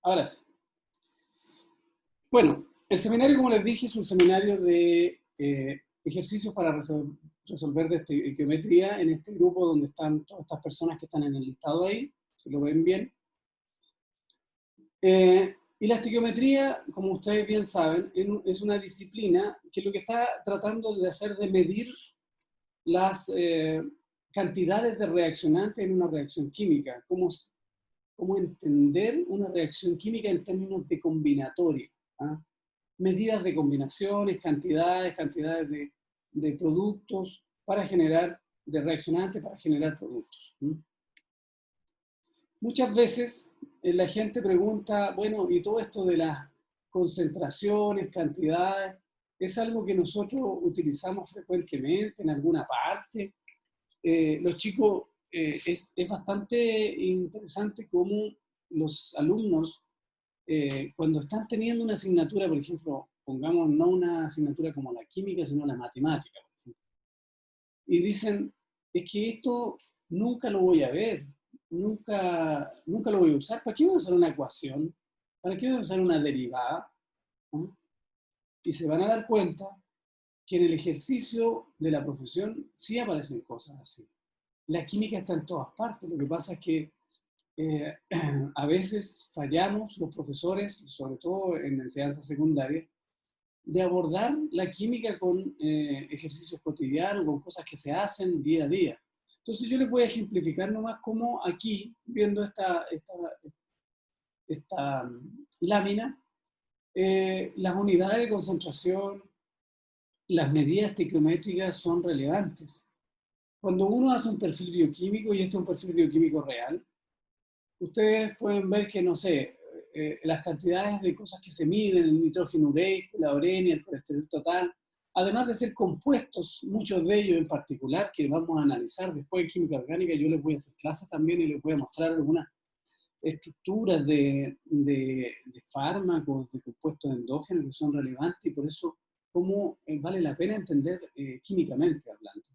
Ahora sí. Bueno, el seminario, como les dije, es un seminario de ejercicios para resolver de estequiometría en este grupo donde están todas estas personas que están en el listado ahí, si lo ven bien. Y la estequiometría, como ustedes bien saben, es una disciplina que lo que está tratando de hacer de medir las cantidades de reaccionantes en una reacción química, cómo entender una reacción química en términos de combinatoria. ¿Ah? Medidas de combinaciones, cantidades de productos para generar, de reaccionantes para generar productos. Muchas veces la gente pregunta, bueno, ¿y todo esto de las concentraciones, cantidades, es algo que nosotros utilizamos frecuentemente en alguna parte? Los chicos, es bastante interesante cómo los alumnos, cuando están teniendo una asignatura, por ejemplo, pongamos no una asignatura como la química, sino la matemática, por ejemplo, y dicen, es que esto nunca lo voy a ver, nunca lo voy a usar. ¿Para qué voy a usar una ecuación? ¿Para qué voy a usar una derivada? ¿No? Y se van a dar cuenta que en el ejercicio de la profesión sí aparecen cosas así. La química está en todas partes, lo que pasa es que eh, a veces fallamos los profesores, sobre todo en la enseñanza secundaria, de abordar la química con ejercicios cotidianos, con cosas que se hacen día a día. Entonces yo les voy a ejemplificar nomás cómo aquí, viendo esta lámina, las unidades de concentración, las medidas estequiométricas son relevantes. Cuando uno hace un perfil bioquímico, y este es un perfil bioquímico real, ustedes pueden ver que, no sé, las cantidades de cosas que se miden, el nitrógeno ureico, la orenia, el colesterol total, además de ser compuestos, muchos de ellos en particular, que vamos a analizar después en química orgánica, yo les voy a hacer clases también y les voy a mostrar algunas estructuras de fármacos, de compuestos endógenos que son relevantes y por eso cómo vale la pena entender químicamente hablando.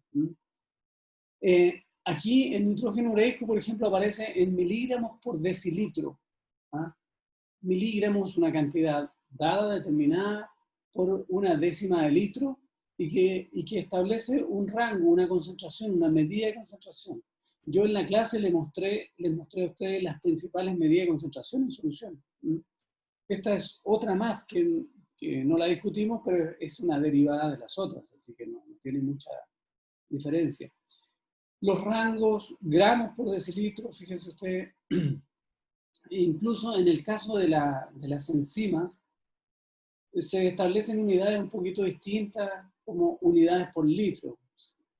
Aquí el nitrógeno ureico, por ejemplo, aparece en miligramos por decilitro. ¿Ah? Miligramos, una cantidad dada, determinada por una décima de litro y que establece un rango, una concentración, una medida de concentración. Yo en la clase les mostré a ustedes las principales medidas de concentración en solución. Esta es otra más que no la discutimos, pero es una derivada de las otras, así que no tiene mucha diferencia. Los rangos, gramos por decilitro, fíjense usted, incluso en el caso de las enzimas, se establecen unidades un poquito distintas como unidades por litro,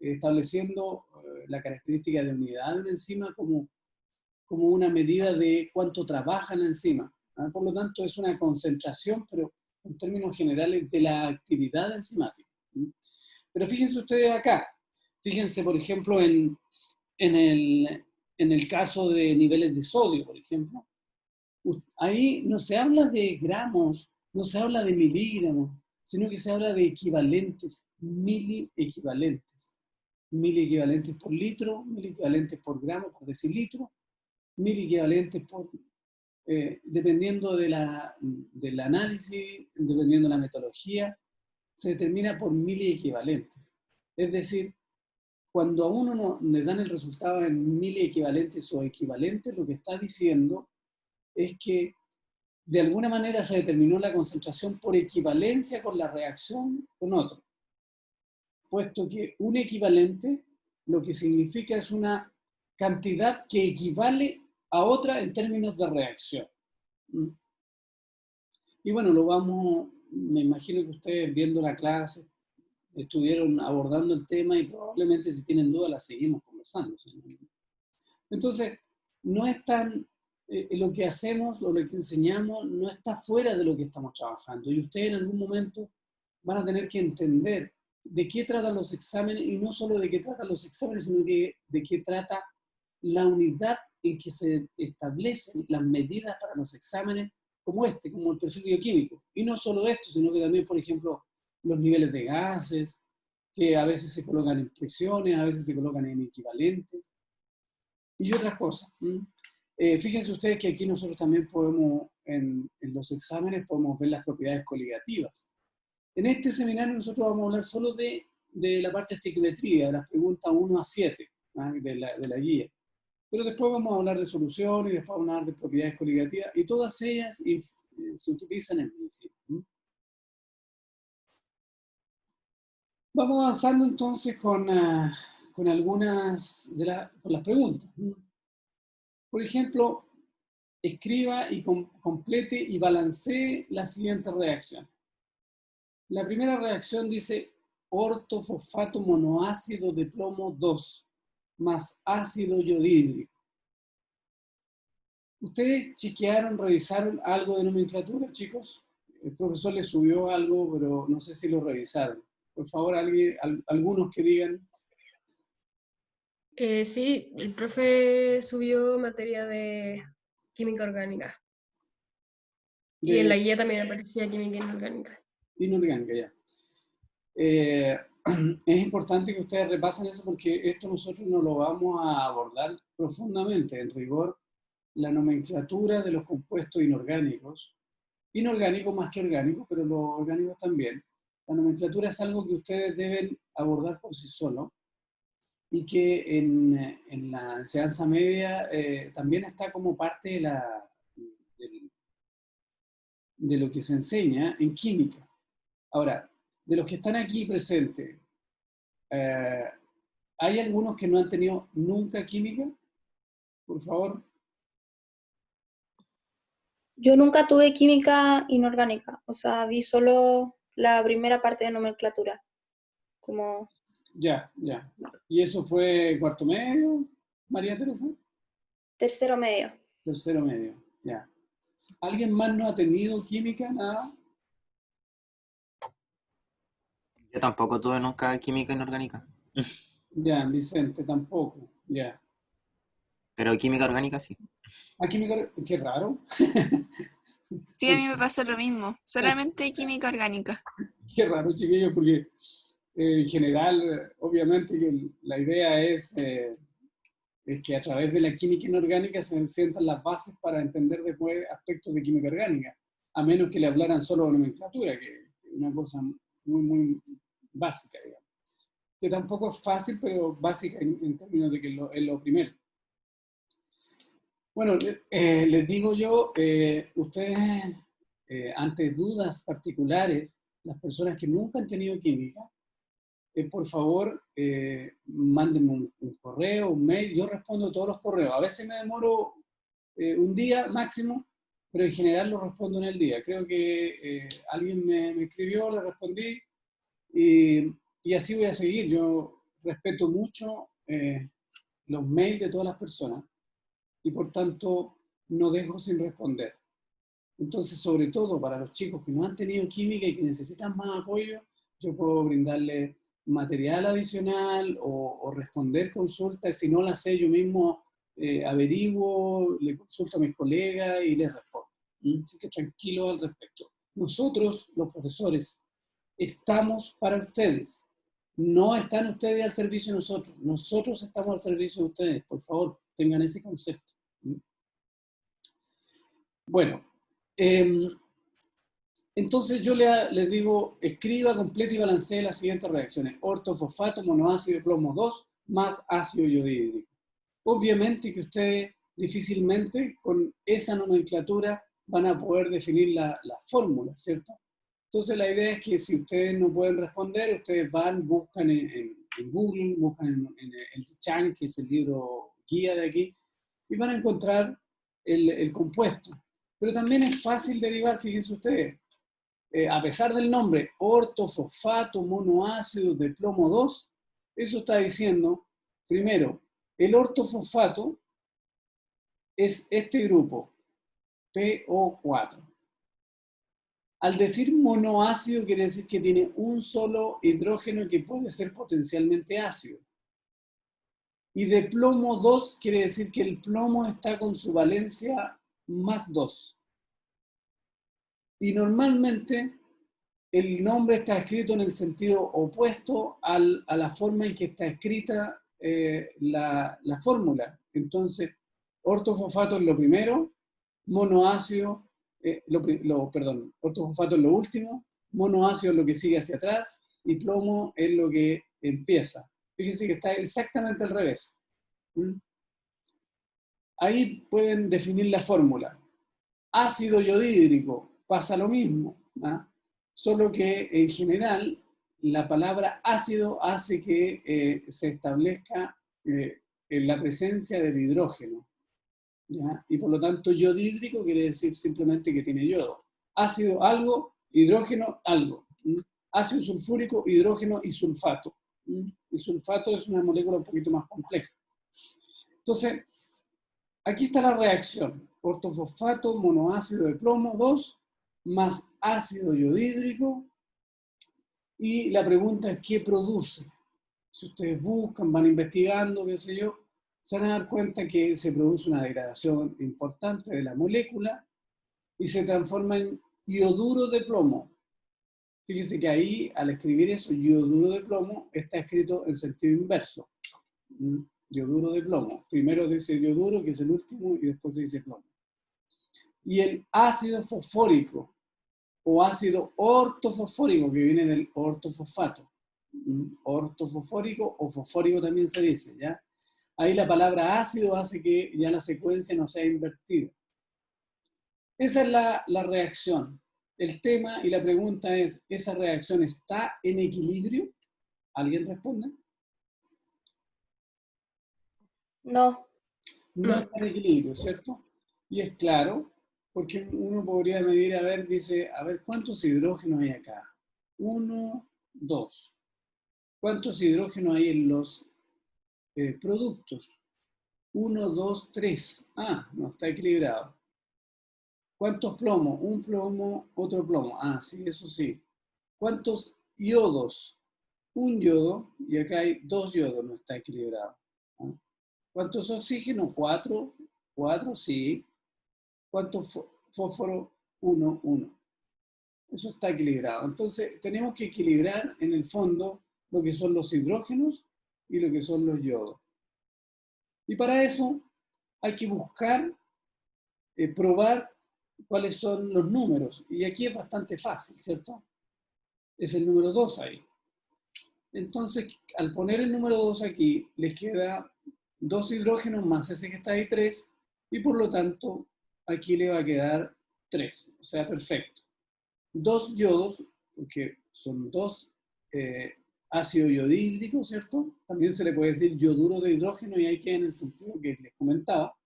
estableciendo la característica de unidad de una enzima como una medida de cuánto trabaja la enzima. ¿Ah? Por lo tanto, es una concentración, pero en términos generales, de la actividad enzimática. Pero fíjense ustedes acá, fíjense, por ejemplo, en el caso de niveles de sodio, por ejemplo, ahí no se habla de gramos, no se habla de miligramos, sino que se habla de equivalentes, miliequivalentes. Miliequivalentes por litro, miliequivalentes por gramo, por decilitro, miliequivalentes por, dependiendo del análisis, dependiendo de la metodología, se determina por miliequivalentes. Es decir, cuando a uno no, le dan el resultado en miliequivalentes o equivalentes, lo que está diciendo es que de alguna manera se determinó la concentración por equivalencia con la reacción con otro, puesto que un equivalente lo que significa es una cantidad que equivale a otra en términos de reacción. Y bueno, me imagino que ustedes viendo la clase estuvieron abordando el tema y probablemente si tienen dudas la seguimos conversando. ¿Sí? Entonces, no es tan, lo que hacemos o lo que enseñamos no está fuera de lo que estamos trabajando. Y ustedes en algún momento van a tener que entender de qué tratan los exámenes y no solo de qué tratan los exámenes, sino de qué trata la unidad en que se establecen las medidas para los exámenes como el perfil bioquímico. Y no solo esto, sino que también, por ejemplo, los niveles de gases, que a veces se colocan en presiones, a veces se colocan en equivalentes y otras cosas. Fíjense ustedes que aquí nosotros también podemos, en los exámenes, podemos ver las propiedades coligativas. En este seminario nosotros vamos a hablar solo de la parte de estequiometría, de las preguntas 1 a 7, ¿ah? De la guía. Pero después vamos a hablar de soluciones, y después vamos a hablar de propiedades coligativas, y todas ellas se utilizan en medicina. Vamos avanzando entonces con algunas con las preguntas. Por ejemplo, escriba y complete y balancee la siguiente reacción. La primera reacción dice ortofosfato monoácido de plomo 2 más ácido yodhídrico. ¿Ustedes chequearon, revisaron algo de nomenclatura, chicos? El profesor les subió algo, pero no sé si lo revisaron. Por favor, algunos que digan. Sí, el profe subió materia de química orgánica. Y en la guía también aparecía química inorgánica. Inorgánica, ya. Es importante que ustedes repasen eso porque esto nosotros no lo vamos a abordar profundamente. En rigor, la nomenclatura de los compuestos inorgánicos más que orgánicos, pero los orgánicos también. La nomenclatura es algo que ustedes deben abordar por sí solos y que en la enseñanza media también está como parte de lo que se enseña en química. Ahora, de los que están aquí presentes, ¿hay algunos que no han tenido nunca química? Por favor. Yo nunca tuve química inorgánica, o sea, vi solo la primera parte de nomenclatura. Como... Ya. ¿Y eso fue cuarto medio, María Teresa? Tercero medio. Tercero medio, ya. ¿Alguien más no ha tenido química? Nada. Yo tampoco tuve nunca química inorgánica. Ya, Vicente tampoco, ya. Pero química orgánica sí. ¿Ah, química? Qué raro. Sí, a mí me pasó lo mismo, solamente química orgánica. Qué raro, chiquillos, porque en general, obviamente, que la idea es que a través de la química inorgánica se sientan las bases para entender después aspectos de química orgánica, a menos que le hablaran solo de nomenclatura, que es una cosa muy básica, digamos. Que tampoco es fácil, pero básica en términos de que es lo primero. Bueno, les digo yo, ustedes, ante dudas particulares, las personas que nunca han tenido química, por favor, mándenme un correo, un mail. Yo respondo todos los correos. A veces me demoro un día máximo, pero en general lo respondo en el día. Creo que alguien me escribió, le respondí, y así voy a seguir. Yo respeto mucho los mails de todas las personas y por tanto no dejo sin responder. Entonces, sobre todo para los chicos que no han tenido química y que necesitan más apoyo, yo puedo brindarles material adicional o responder consultas. Si no las sé, yo mismo averiguo, le consulto a mis colegas y les respondo. Así que tranquilo al respecto. Nosotros, los profesores, estamos para ustedes. No están ustedes al servicio de nosotros. Nosotros estamos al servicio de ustedes. Por favor, tengan ese concepto. Bueno, entonces yo les digo, escriba, complete y balancee las siguientes reacciones. Ortofosfato, monoácido de plomo 2, más ácido yodhídrico. Obviamente que ustedes difícilmente con esa nomenclatura van a poder definir la fórmula, ¿cierto? Entonces la idea es que si ustedes no pueden responder, ustedes buscan en Google, buscan en el Chang, que es el libro guía de aquí, y van a encontrar el compuesto. Pero también es fácil derivar, fíjense ustedes, a pesar del nombre, ortofosfato monoácido de plomo 2, eso está diciendo, primero, el ortofosfato es este grupo, PO4. Al decir monoácido quiere decir que tiene un solo hidrógeno que puede ser potencialmente ácido. Y de plomo 2 quiere decir que el plomo está con su valencia más 2. Y normalmente el nombre está escrito en el sentido opuesto a la forma en que está escrita la fórmula. Entonces, ortofosfato es lo primero, monoácido, ortofosfato es lo último, monoácido es lo que sigue hacia atrás, y plomo es lo que empieza. Fíjense que está exactamente al revés. ¿Mm? Ahí pueden definir la fórmula. Ácido yodhídrico, pasa lo mismo, ¿ah? Solo que en general la palabra ácido hace que se establezca en la presencia del hidrógeno, ¿ya? Y por lo tanto yodhídrico quiere decir simplemente que tiene yodo. Ácido algo, hidrógeno algo. ¿Mm? Ácido sulfúrico, hidrógeno y sulfato. ¿Mm? Y sulfato es una molécula un poquito más compleja. Entonces, aquí está la reacción. Ortofosfato, monoácido de plomo 2, más ácido yodhídrico. Y la pregunta es, ¿qué produce? Si ustedes buscan, van investigando, qué sé yo, se van a dar cuenta que se produce una degradación importante de la molécula y se transforma en ioduro de plomo. Fíjense que ahí, al escribir eso, ioduro de plomo, está escrito en sentido inverso. Ioduro de plomo. Primero dice ioduro, que es el último, y después se dice plomo. Y el ácido fosfórico, o ácido ortofosfórico, que viene del ortofosfato. Ortofosfórico o fosfórico también se dice, ¿ya? Ahí la palabra ácido hace que ya la secuencia no sea invertida. Esa es la reacción. El tema y la pregunta es, ¿esa reacción está en equilibrio? ¿Alguien responde? No. No está en equilibrio, ¿cierto? Y es claro, porque uno podría medir, a ver, dice, a ver, ¿cuántos hidrógenos hay acá? 1, 2. ¿Cuántos hidrógenos hay en los productos? 1, 2, 3. Ah, no está equilibrado. ¿Cuántos plomos? Un plomo, otro plomo. Ah, sí, eso sí. ¿Cuántos yodos? Un yodo, y acá hay 2 yodos, no está equilibrado. ¿No? ¿Cuántos oxígenos? 4. 4, sí. ¿Cuántos fósforo? 1, 1. Eso está equilibrado. Entonces, tenemos que equilibrar en el fondo lo que son los hidrógenos y lo que son los yodos. Y para eso hay que buscar, probar cuáles son los números. Y aquí es bastante fácil, ¿cierto? Es el número 2 ahí. Entonces, al poner el número 2 aquí, les queda 2 hidrógenos más ese que está ahí 3, y por lo tanto, aquí le va a quedar 3. O sea, perfecto. 2 yodos, porque son 2 ácido yodhídrico, ¿cierto? También se le puede decir yoduro de hidrógeno, y ahí queda en el sentido que les comentaba.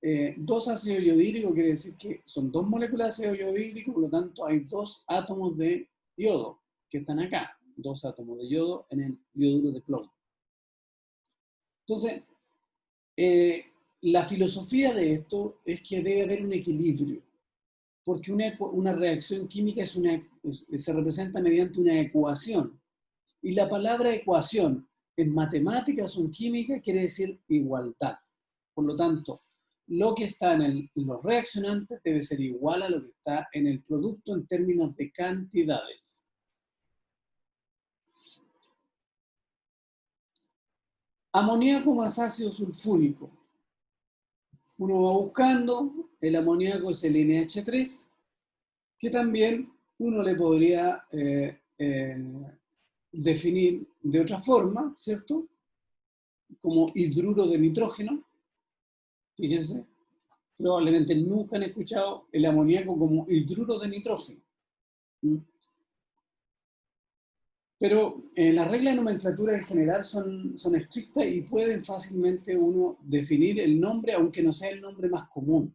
2 ácido yodhídrico quiere decir que son 2 moléculas de ácido yodhídrico, por lo tanto hay 2 átomos de yodo que están acá. 2 átomos de yodo en el yoduro de plomo. Entonces, la filosofía de esto es que debe haber un equilibrio, porque una reacción química se representa mediante una ecuación. Y la palabra ecuación en matemáticas o en química quiere decir igualdad. Por lo tanto, lo que está en los reaccionantes debe ser igual a lo que está en el producto en términos de cantidades. Amoníaco más ácido sulfúrico. Uno va buscando, el amoníaco es el NH3, que también uno le podría definir de otra forma, ¿cierto? Como hidruro de nitrógeno. Fíjense, probablemente nunca han escuchado el amoníaco como hidruro de nitrógeno. Pero las reglas de nomenclatura en general son estrictas y pueden fácilmente uno definir el nombre, aunque no sea el nombre más común.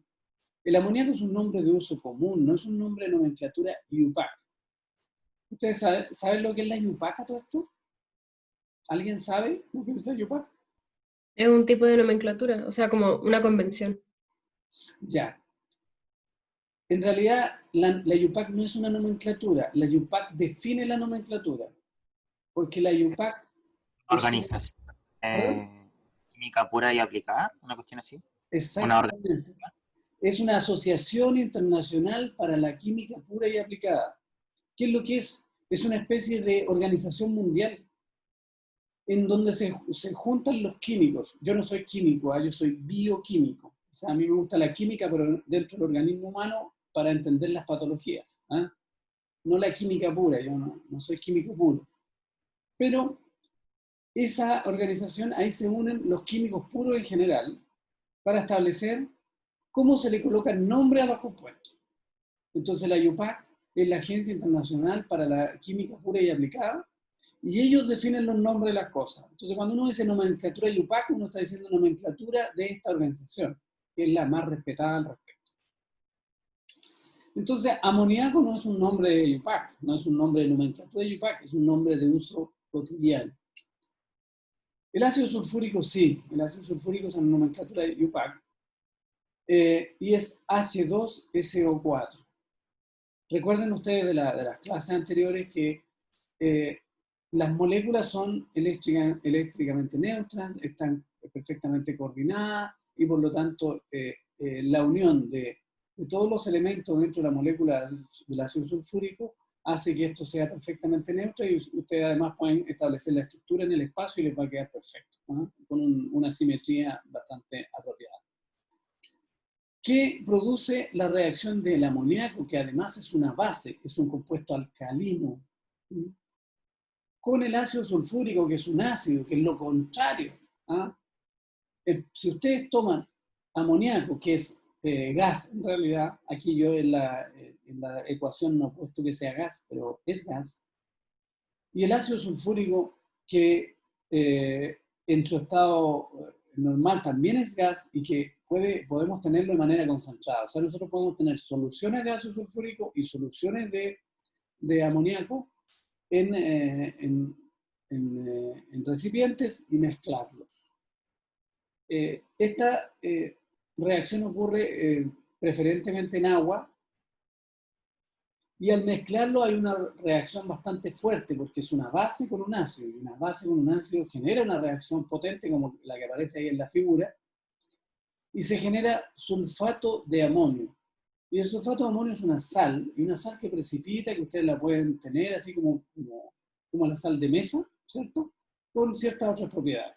El amoníaco es un nombre de uso común, no es un nombre de nomenclatura IUPAC. ¿Ustedes saben lo que es la IUPAC a todo esto? ¿Alguien sabe lo que es la IUPAC? Es un tipo de nomenclatura, o sea, como una convención. Ya. En realidad, la IUPAC no es una nomenclatura, la IUPAC define la nomenclatura. Porque la IUPAC... Organización química pura y aplicada, una cuestión así. Exactamente. Es una asociación internacional para la química pura y aplicada. ¿Qué es lo que es? Es una especie de organización mundial. en donde se juntan los químicos. Yo no soy químico, yo soy bioquímico. O sea, a mí me gusta la química, pero dentro del organismo humano para entender las patologías. No la química pura, yo no soy químico puro. Pero esa organización, ahí se unen los químicos puros en general para establecer cómo se le coloca el nombre a los compuestos. Entonces la IUPAC es la Agencia Internacional para la Química Pura y Aplicada, y ellos definen los nombres de las cosas. Entonces cuando uno dice nomenclatura IUPAC, uno está diciendo nomenclatura de esta organización, que es la más respetada al respecto. Entonces, amoníaco no es un nombre de IUPAC, no es un nombre de nomenclatura de IUPAC, es un nombre de uso cotidiano. El ácido sulfúrico sí, el ácido sulfúrico es una nomenclatura de IUPAC, y es H2SO4. Recuerden ustedes de las clases anteriores que las moléculas son eléctricamente neutras, están perfectamente coordinadas, y por lo tanto la unión de todos los elementos dentro de la molécula del ácido sulfúrico hace que esto sea perfectamente neutro, y ustedes además pueden establecer la estructura en el espacio y les va a quedar perfecto, ¿no? Con una simetría bastante apropiada. ¿Qué produce la reacción del amoníaco, que además es una base, es un compuesto alcalino, con el ácido sulfúrico, que es un ácido, que es lo contrario? Si ustedes toman amoníaco, que es gas, en realidad, aquí yo en la ecuación no he puesto que sea gas, pero es gas, y el ácido sulfúrico, que en su estado normal también es gas, y que podemos tenerlo de manera concentrada. O sea, nosotros podemos tener soluciones de ácido sulfúrico y soluciones de amoníaco en recipientes y mezclarlos. Esta reacción ocurre preferentemente en agua, y al mezclarlo hay una reacción bastante fuerte, porque es una base con un ácido, y una base con un ácido genera una reacción potente como la que aparece ahí en la figura, y se genera sulfato de amonio. Y el sulfato de amonio es una sal, y una sal que precipita, que ustedes la pueden tener así como la sal de mesa, ¿cierto? Con ciertas otras propiedades.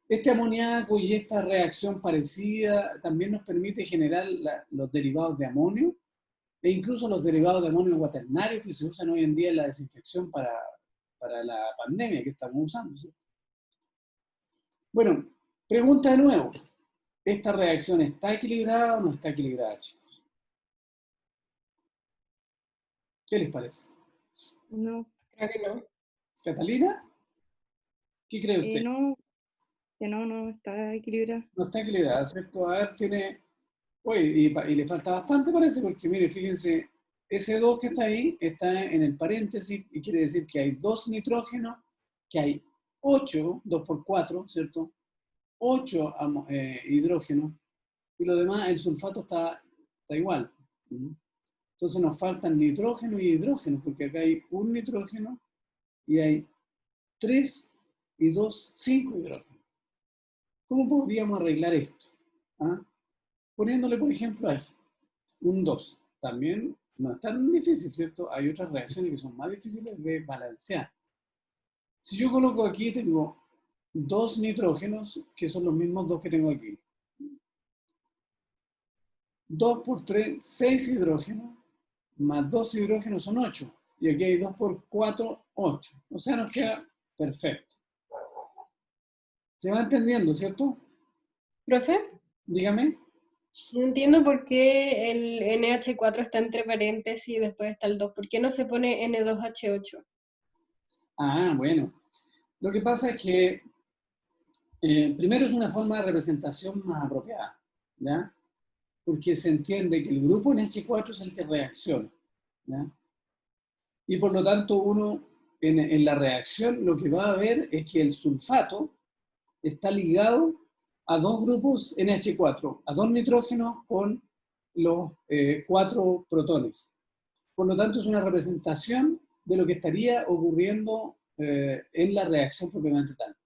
Este amoníaco y esta reacción parecida también nos permite generar los derivados de amonio, e incluso los derivados de amonio cuaternarios que se usan hoy en día en la desinfección para la pandemia que estamos usando, ¿sí? Bueno, pregunta de nuevo. ¿Esta reacción está equilibrada o no está equilibrada, chicos? ¿Qué les parece? No, creo que no. ¿Catalina? ¿Qué cree usted? No, que no está equilibrado. No está equilibrada, ¿cierto? A ver, tiene... Oye, y le falta bastante, parece, porque mire, fíjense, ese 2 que está ahí está en el paréntesis, y quiere decir que hay 2 nitrógenos, que hay 8, 2 por 4, ¿cierto? 8 hidrógenos, y lo demás, el sulfato está igual. Entonces nos faltan nitrógeno y hidrógeno, porque acá hay un nitrógeno y hay 3 y 2, 5 hidrógenos. ¿Cómo podríamos arreglar esto? Poniéndole, por ejemplo, ahí un 2. También no es tan difícil, ¿cierto? Hay otras reacciones que son más difíciles de balancear. Si yo coloco aquí, tengo 2 nitrógenos, que son los mismos 2 que tengo aquí. 2 por 3, 6 hidrógenos, más 2 hidrógenos son 8. Y aquí hay 2 por 4, 8. O sea, nos queda perfecto. ¿Se va entendiendo, cierto? ¿Profe? Dígame. No entiendo por qué el NH4 está entre paréntesis y después está el 2. ¿Por qué no se pone N2H8? Bueno. Lo que pasa es que primero es una forma de representación más apropiada, ¿ya? Porque se entiende que el grupo NH4 es el que reacciona, ¿ya? Y por lo tanto uno en la reacción lo que va a ver es que el sulfato está ligado a 2 grupos NH4, a 2 nitrógenos con los 4 protones. Por lo tanto es una representación de lo que estaría ocurriendo en la reacción propiamente tal.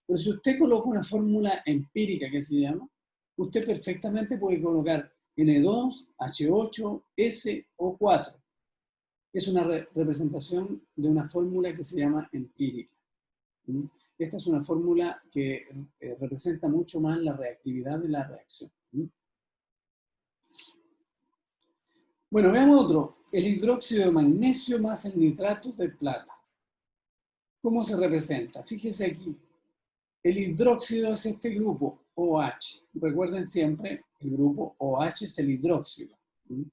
Pero si usted coloca una fórmula empírica que se llama, usted perfectamente puede colocar N2, H8, SO4. Es una representación de una fórmula que se llama empírica. ¿Mm? Esta es una fórmula que representa mucho más la reactividad de la reacción. ¿Mm? Bueno, veamos otro. El hidróxido de magnesio más el nitrato de plata. ¿Cómo se representa? Fíjese aquí. El hidróxido es este grupo, OH. Recuerden siempre, el grupo OH es el hidróxido. ¿Mm?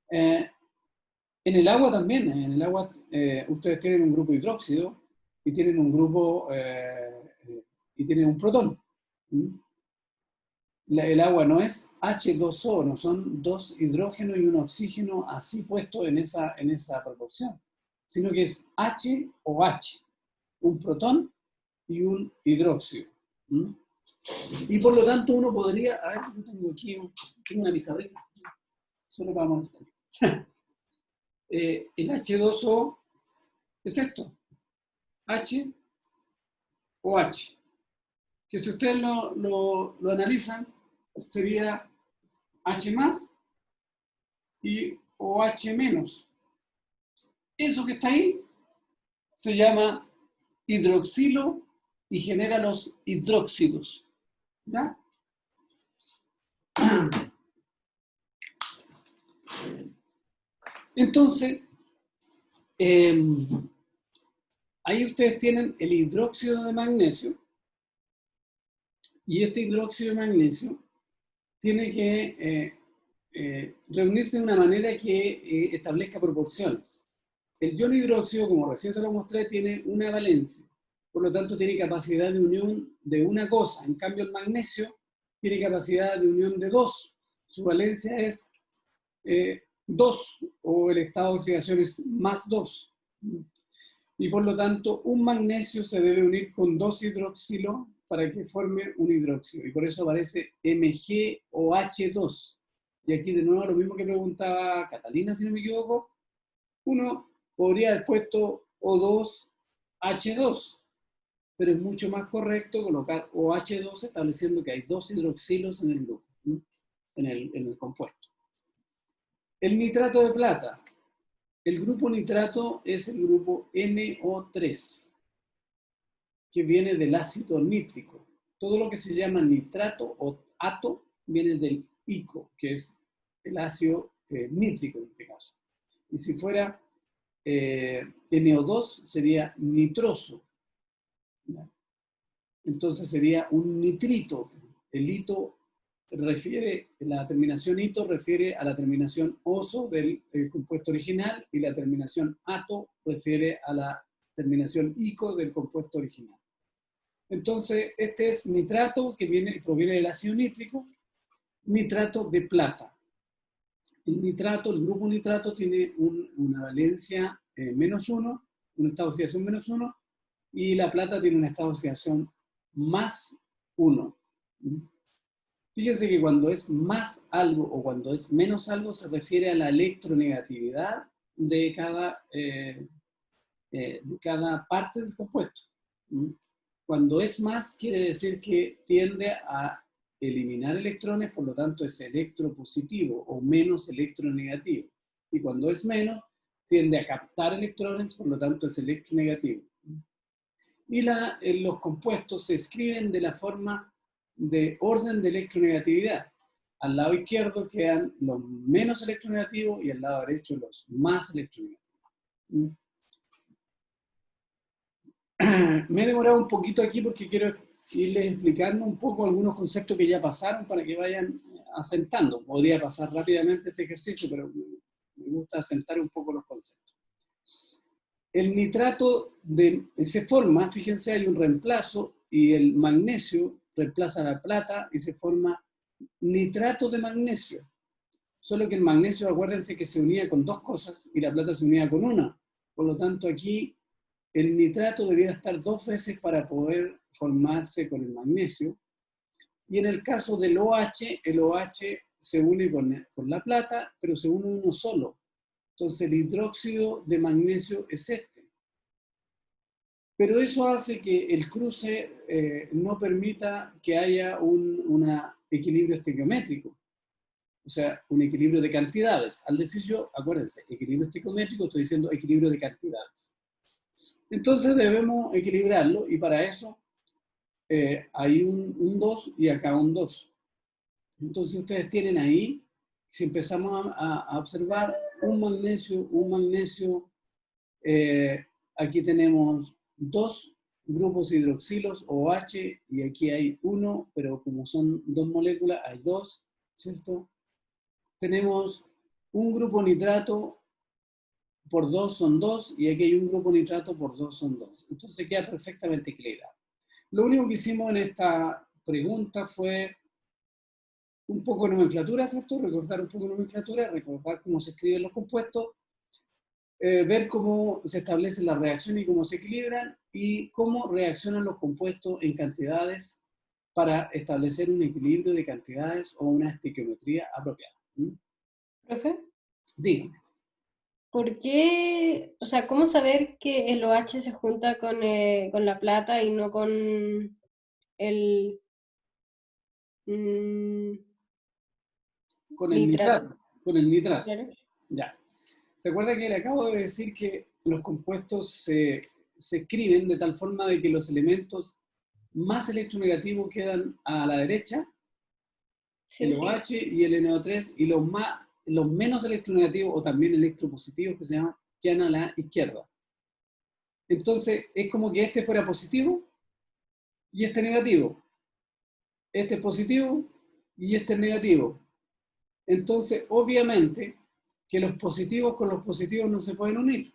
En el agua también. En el agua ustedes tienen un grupo hidróxido y tienen un grupo y tienen un protón. ¿Mm? El agua no es H2O, no son dos hidrógenos y un oxígeno así puesto en esa proporción, sino que es HOH, un protón y un hidróxido. ¿Mm? Y por lo tanto uno podría, a ver, yo tengo aquí una pizarrita, solo para mostrar. El H2O es esto, HOH, que si ustedes lo analizan, sería H más y OH menos. Eso que está ahí se llama hidroxilo y genera los hidróxidos. ¿Ya? Entonces, ahí ustedes tienen el hidróxido de magnesio y este hidróxido de magnesio tiene que reunirse de una manera que establezca proporciones. El ion hidróxido, como recién se lo mostré, tiene una valencia, por lo tanto tiene capacidad de unión de una cosa. En cambio el magnesio tiene capacidad de unión de dos. Su valencia es 2, o el estado de oxidación es más 2. Y por lo tanto un magnesio se debe unir con dos hidroxilo para que forme un hidróxido. Y por eso aparece MgOH2. Y aquí de nuevo lo mismo que preguntaba Catalina, si no me equivoco. Uno podría haber puesto O2H2, pero es mucho más correcto colocar OH2 estableciendo que hay dos hidroxilos en el grupo, en el compuesto. El nitrato de plata. El grupo nitrato es el grupo NO3, que viene del ácido nítrico. Todo lo que se llama nitrato o ato viene del ICO, que es el ácido nítrico en este caso. Y si fuera NO2 sería nitroso. ¿Ya? Entonces sería un nitrito. El ito refiere, la terminación ito refiere a la terminación oso del compuesto original y la terminación ato refiere a la terminación ico del compuesto original. Entonces, este es nitrato que proviene del ácido nítrico, nitrato de plata. El nitrato, el grupo nitrato tiene una valencia menos 1, un estado de oxidación menos 1, y la plata tiene un estado de oxidación más 1. Fíjense que cuando es más algo o cuando es menos algo se refiere a la electronegatividad de cada parte del compuesto. Cuando es más quiere decir que tiende a eliminar electrones, por lo tanto es electropositivo o menos electronegativo. Y cuando es menos, tiende a captar electrones, por lo tanto es electronegativo. Y los compuestos se escriben de la forma de orden de electronegatividad. Al lado izquierdo quedan los menos electronegativos y al lado derecho los más electronegativos. Me he demorado un poquito aquí porque quiero irles explicando un poco algunos conceptos que ya pasaron para que vayan asentando. Podría pasar rápidamente este ejercicio, pero me gusta asentar un poco los conceptos. El nitrato se forma, fíjense, hay un reemplazo y el magnesio reemplaza la plata y se forma nitrato de magnesio. Solo que el magnesio, acuérdense que se unía con dos cosas y la plata se unía con una. Por lo tanto, aquí el nitrato debiera estar dos veces para poder formarse con el magnesio. Y en el caso del OH, el OH se une con la plata, pero se une uno solo. Entonces el hidróxido de magnesio es este. Pero eso hace que el cruce no permita que haya un equilibrio estequiométrico. O sea, un equilibrio de cantidades. Al decir yo, acuérdense, equilibrio estequiométrico, estoy diciendo equilibrio de cantidades. Entonces debemos equilibrarlo y para eso hay un 2 y acá un 2. Entonces ustedes tienen ahí, si empezamos a observar un magnesio, aquí tenemos 2 grupos hidroxilos OH y aquí hay 1, pero como son 2 moléculas hay 2, ¿cierto? Tenemos un grupo nitrato por 2 son 2 y aquí hay un grupo nitrato por 2 son 2. Entonces queda perfectamente equilibrado. Lo único que hicimos en esta pregunta fue un poco de nomenclatura, ¿cierto? Recordar un poco de nomenclatura, recordar cómo se escriben los compuestos, ver cómo se establecen las reacciones y cómo se equilibran y cómo reaccionan los compuestos en cantidades para establecer un equilibrio de cantidades o una estequiometría apropiada. Profe, Dígame. ¿por qué, o sea, cómo saber que el OH se junta con la plata y no con el mm, Con el nitrato? nitrato. Con el nitrato. Claro. Ya. ¿Se acuerda que le acabo de decir que los compuestos se escriben de tal forma de que los elementos más electronegativos quedan a la derecha, Sí, el sí. OH y el NO3, y los menos electronegativos, o también electropositivos que se llaman, quedan a la izquierda? Entonces, es como que este fuera positivo y este negativo. Este es positivo y este es negativo. Entonces, obviamente, que los positivos con los positivos no se pueden unir,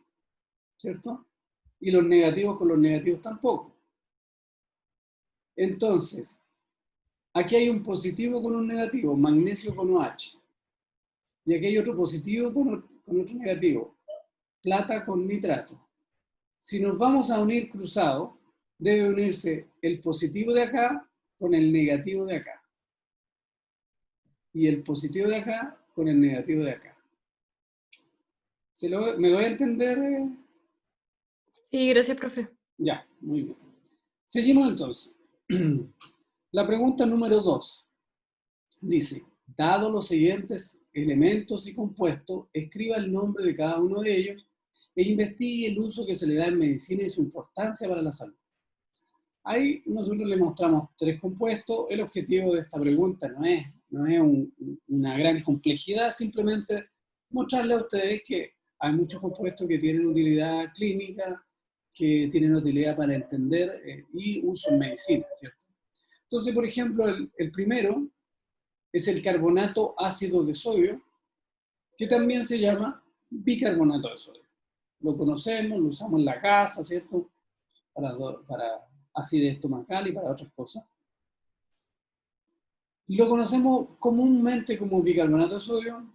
¿cierto? Y los negativos con los negativos tampoco. Entonces, aquí hay un positivo con un negativo, magnesio con OH. Y aquí hay otro positivo con otro negativo, plata con nitrato. Si nos vamos a unir cruzado, debe unirse el positivo de acá con el negativo de acá. Y el positivo de acá con el negativo de acá. ¿Me doy a entender? Sí, gracias, profe. Ya, muy bien. Seguimos entonces. La pregunta número 2 dice, dado los siguientes elementos y compuestos, escriba el nombre de cada uno de ellos e investigue el uso que se le da en medicina y su importancia para la salud. Ahí nosotros le mostramos 3 compuestos. El objetivo de esta pregunta no es una gran complejidad, simplemente mostrarle a ustedes que hay muchos compuestos que tienen utilidad clínica, que tienen utilidad para entender y uso en medicina, ¿cierto? Entonces, por ejemplo, el primero es el carbonato ácido de sodio, que también se llama bicarbonato de sodio. Lo conocemos, lo usamos en la casa, ¿cierto? Para acidez estomacal y para otras cosas. Lo conocemos comúnmente como bicarbonato de sodio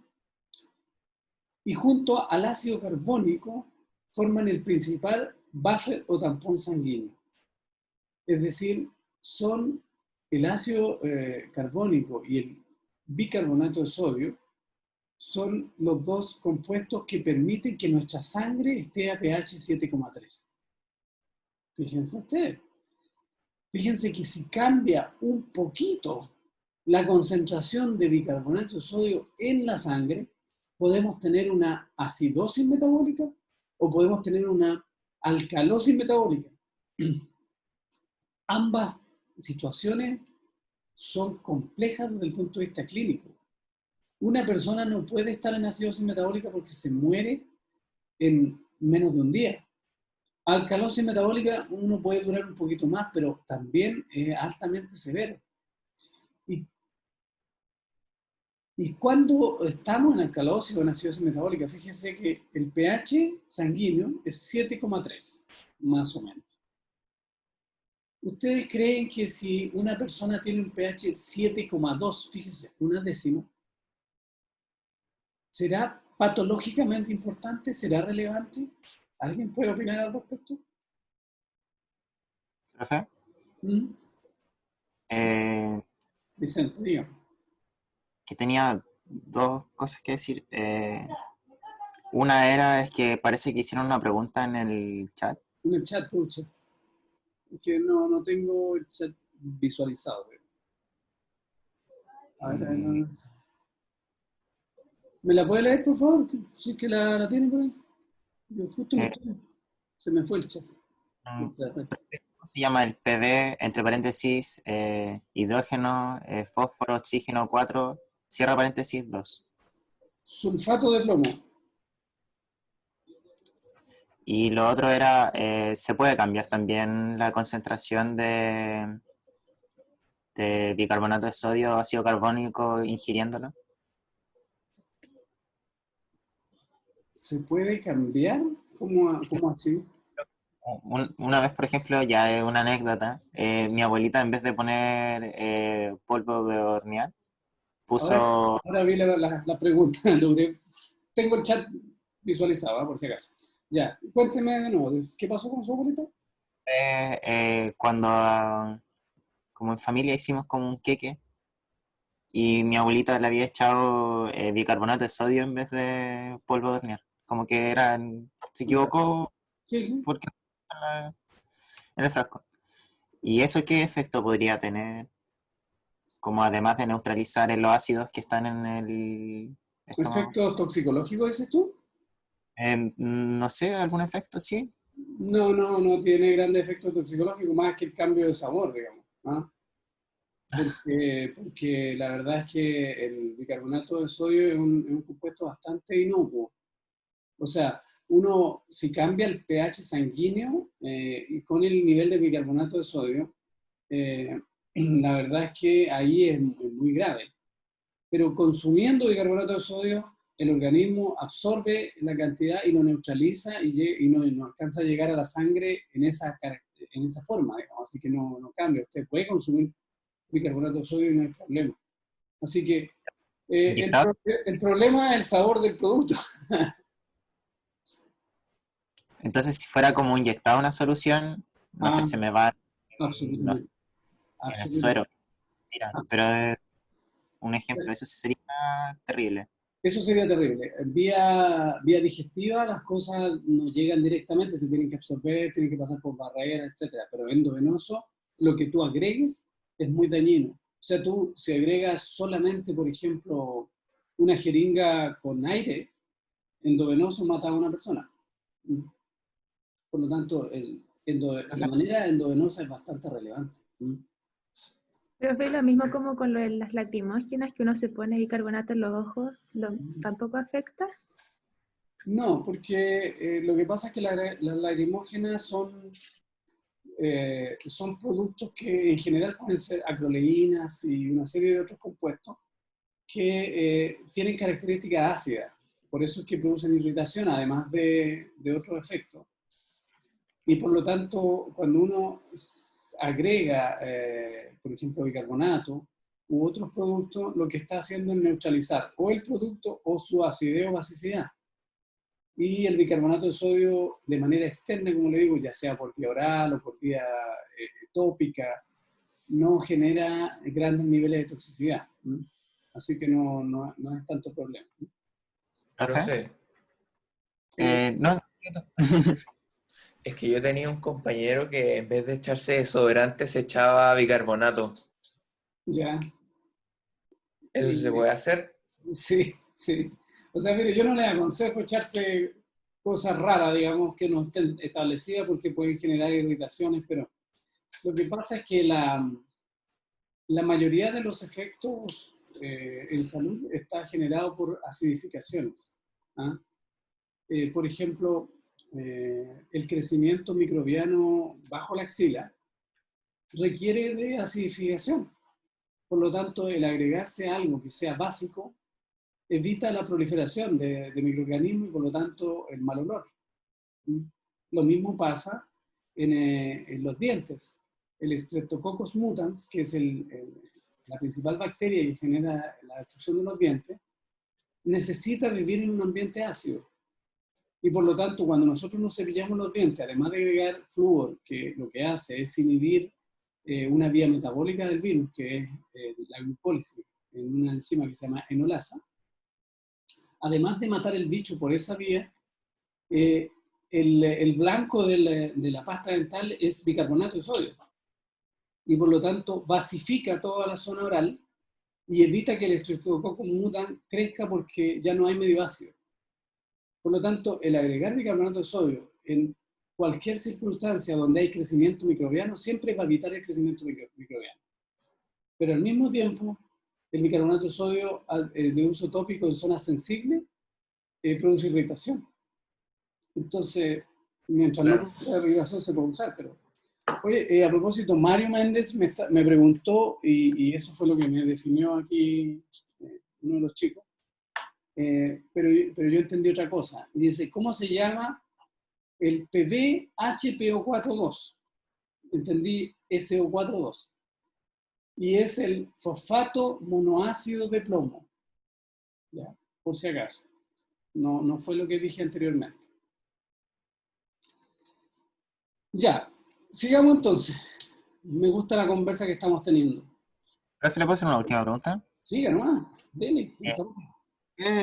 y junto al ácido carbónico forman el principal buffer o tampón sanguíneo. Es decir, son el ácido carbónico y el bicarbonato de sodio son los dos compuestos que permiten que nuestra sangre esté a pH 7,3. Fíjense ustedes. Fíjense que si cambia un poquito la concentración de bicarbonato de sodio en la sangre, podemos tener una acidosis metabólica o podemos tener una alcalosis metabólica. Ambas situaciones son complejas desde el punto de vista clínico. Una persona no puede estar en acidosis metabólica porque se muere en menos de un día. Alcalosis metabólica uno puede durar un poquito más, pero también es altamente severo. Y cuando estamos en alcalosis o en acidosis metabólica, fíjense que el pH sanguíneo es 7,3, más o menos. ¿Ustedes creen que si una persona tiene un pH 7,2, fíjense, una décima, será patológicamente importante? ¿Será relevante? ¿Alguien puede opinar al respecto? Profe, ¿Mm? eh, Vicente, dígame. que tenía dos cosas que decir. Una era es que parece que hicieron una pregunta en el chat. En el chat, pucha. Es que no tengo el chat visualizado. A ver. ¿Me la puede leer, por favor? Si es que la tiene por ahí. Yo justo no Eh, estoy. Se me fue el chat. ¿Cómo se llama el PB, entre paréntesis, hidrógeno, fósforo, oxígeno 4, cierra paréntesis 2? Sulfato de plomo. Y lo otro era, ¿se puede cambiar también la concentración de bicarbonato de sodio o ácido carbónico ingiriéndolo? ¿Se puede cambiar? ¿Cómo así? Una vez, por ejemplo, ya es una anécdota, mi abuelita en vez de poner polvo de hornear, puso... Ahora vi la pregunta. Tengo el chat visualizado, por si acaso. Ya, cuénteme de nuevo, ¿qué pasó con su abuelita? cuando como en familia hicimos como un queque y mi abuelita le había echado bicarbonato de sodio en vez de polvo de hornear. Como que se equivocó Sí, sí. porque en el frasco. ¿Y eso qué efecto podría tener? Como además de neutralizar en los ácidos que están en el estómago. ¿Efectos toxicológicos dices tú? No sé, ¿algún efecto? Sí. No tiene grandes efectos toxicológicos, más que el cambio de sabor, digamos. ¿Ah? Porque la verdad es que el bicarbonato de sodio es un compuesto bastante inocuo. O sea, uno, si cambia el pH sanguíneo y con el nivel de bicarbonato de sodio, la verdad es que ahí es muy grave. Pero consumiendo bicarbonato de sodio, el organismo absorbe la cantidad y lo neutraliza y no alcanza a llegar a la sangre en esa forma, digamos. Así que no cambia. Usted puede consumir bicarbonato de sodio y no hay problema. Así que el problema es el sabor del producto. Entonces, si fuera como inyectada una solución, no sé, se me va no sé, Absolutamente. en el suero. Tira. Pero un ejemplo, eso sería terrible. Eso sería terrible. Vía digestiva las cosas no llegan directamente, se tienen que absorber, tienen que pasar por barreras, etc. Pero endovenoso, lo que tú agregues es muy dañino. O sea, tú si agregas solamente, por ejemplo, una jeringa con aire, endovenoso mata a una persona. Por lo tanto, la manera endovenosa es bastante relevante. Pero es lo mismo como con lo de las lacrimógenas, que uno se pone bicarbonato en los ojos, ¿tampoco afecta? No, porque lo que pasa es que las lacrimógenas son productos que en general pueden ser acroleínas y una serie de otros compuestos que tienen características ácidas. Por eso es que producen irritación, además de otros efectos. Y por lo tanto, cuando uno agrega, por ejemplo, bicarbonato u otros productos, lo que está haciendo es neutralizar o el producto o su acidez o basicidad. Y el bicarbonato de sodio, de manera externa, como le digo, ya sea por vía oral o por vía tópica, no genera grandes niveles de toxicidad. Así que no es tanto problema. Profe, No, es que yo tenía un compañero que en vez de echarse desodorante se echaba bicarbonato. Ya. ¿Eso se puede hacer? Sí. O sea, mire, yo no les aconsejo echarse cosas raras, digamos, que no estén establecidas porque pueden generar irritaciones, pero lo que pasa es que la mayoría de los efectos en salud está generado por acidificaciones. ¿Ah? Por ejemplo, el crecimiento microbiano bajo la axila requiere de acidificación. Por lo tanto, el agregarse algo que sea básico evita la proliferación de microorganismos y por lo tanto el mal olor. Lo mismo pasa en los dientes. El Streptococcus mutans, que es la principal bacteria que genera la destrucción de los dientes, necesita vivir en un ambiente ácido. Y por lo tanto, cuando nosotros nos cepillamos los dientes, además de agregar flúor, que lo que hace es inhibir una vía metabólica del virus, que es la glucólisis, en una enzima que se llama enolasa, además de matar el bicho por esa vía, el blanco de la pasta dental es bicarbonato de sodio. Y por lo tanto basifica toda la zona oral y evita que el Streptococcus mutans crezca porque ya no hay medio ácido. Por lo tanto, el agregar bicarbonato de sodio en cualquier circunstancia donde hay crecimiento microbiano siempre va a evitar el crecimiento microbiano. Pero al mismo tiempo, el bicarbonato de sodio de uso tópico en zonas sensibles produce irritación. Entonces, mientras no produzca irritación se puede usar, pero... Oye, a propósito, Mario Méndez me preguntó, y eso fue lo que me definió aquí uno de los chicos, pero yo entendí otra cosa. Y dice, ¿cómo se llama el PbHPO4.2? Entendí SO4.2. Y es el fosfato monoácido de plomo. Ya, por si acaso. No fue lo que dije anteriormente. Ya, sigamos entonces. Me gusta la conversa que estamos teniendo. ¿Profe, le puedo hacer una última pregunta? Siga nomás, dele.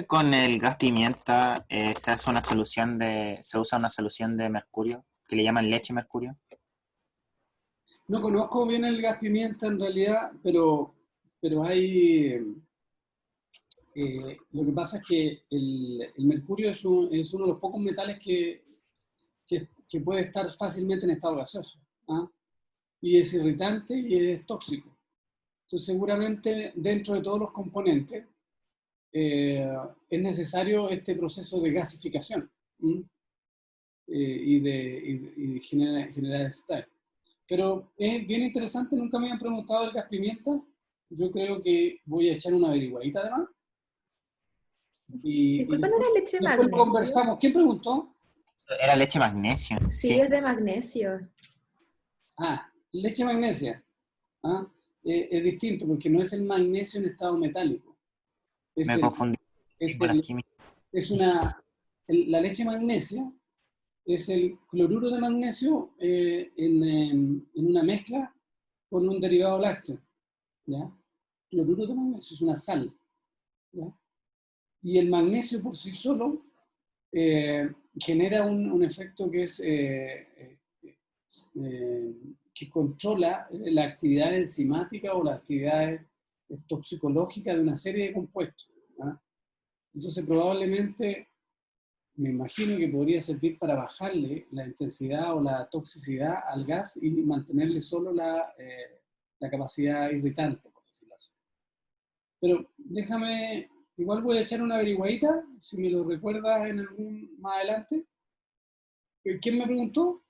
Con el gas pimienta se usa una solución de mercurio, que le llaman leche mercurio. No conozco bien el gas pimienta en realidad, pero hay... lo que pasa es que el mercurio es uno de los pocos metales que puede estar fácilmente en estado gaseoso. ¿Ah? Y es irritante y es tóxico. Entonces seguramente dentro de todos los componentes es necesario este proceso de gasificación y de generar spray. Pero es bien interesante, nunca me habían preguntado del gas pimienta. Yo creo que voy a echar una averiguadita además. Disculpa, ¿no era leche después magnesio? conversamos. ¿Quién preguntó? Era leche magnesio. Sí, es de magnesio. Ah, leche magnesia. ¿Ah? Es distinto porque no es el magnesio en estado metálico. Me confundí. Sí, con las químicas. La leche magnesia es el cloruro de magnesio en una mezcla con un derivado lácteo. ¿Ya? Cloruro de magnesio es una sal. ¿Ya? Y el magnesio por sí solo genera un efecto que es que controla la actividad enzimática o las actividades toxicológicas de una serie de compuestos. ¿Ah? Entonces probablemente me imagino que podría servir para bajarle la intensidad o la toxicidad al gas y mantenerle solo la capacidad irritante, por decirlo así. Pero déjame, igual voy a echar una averiguadita, si me lo recuerdas en algún más adelante. ¿Quién me preguntó?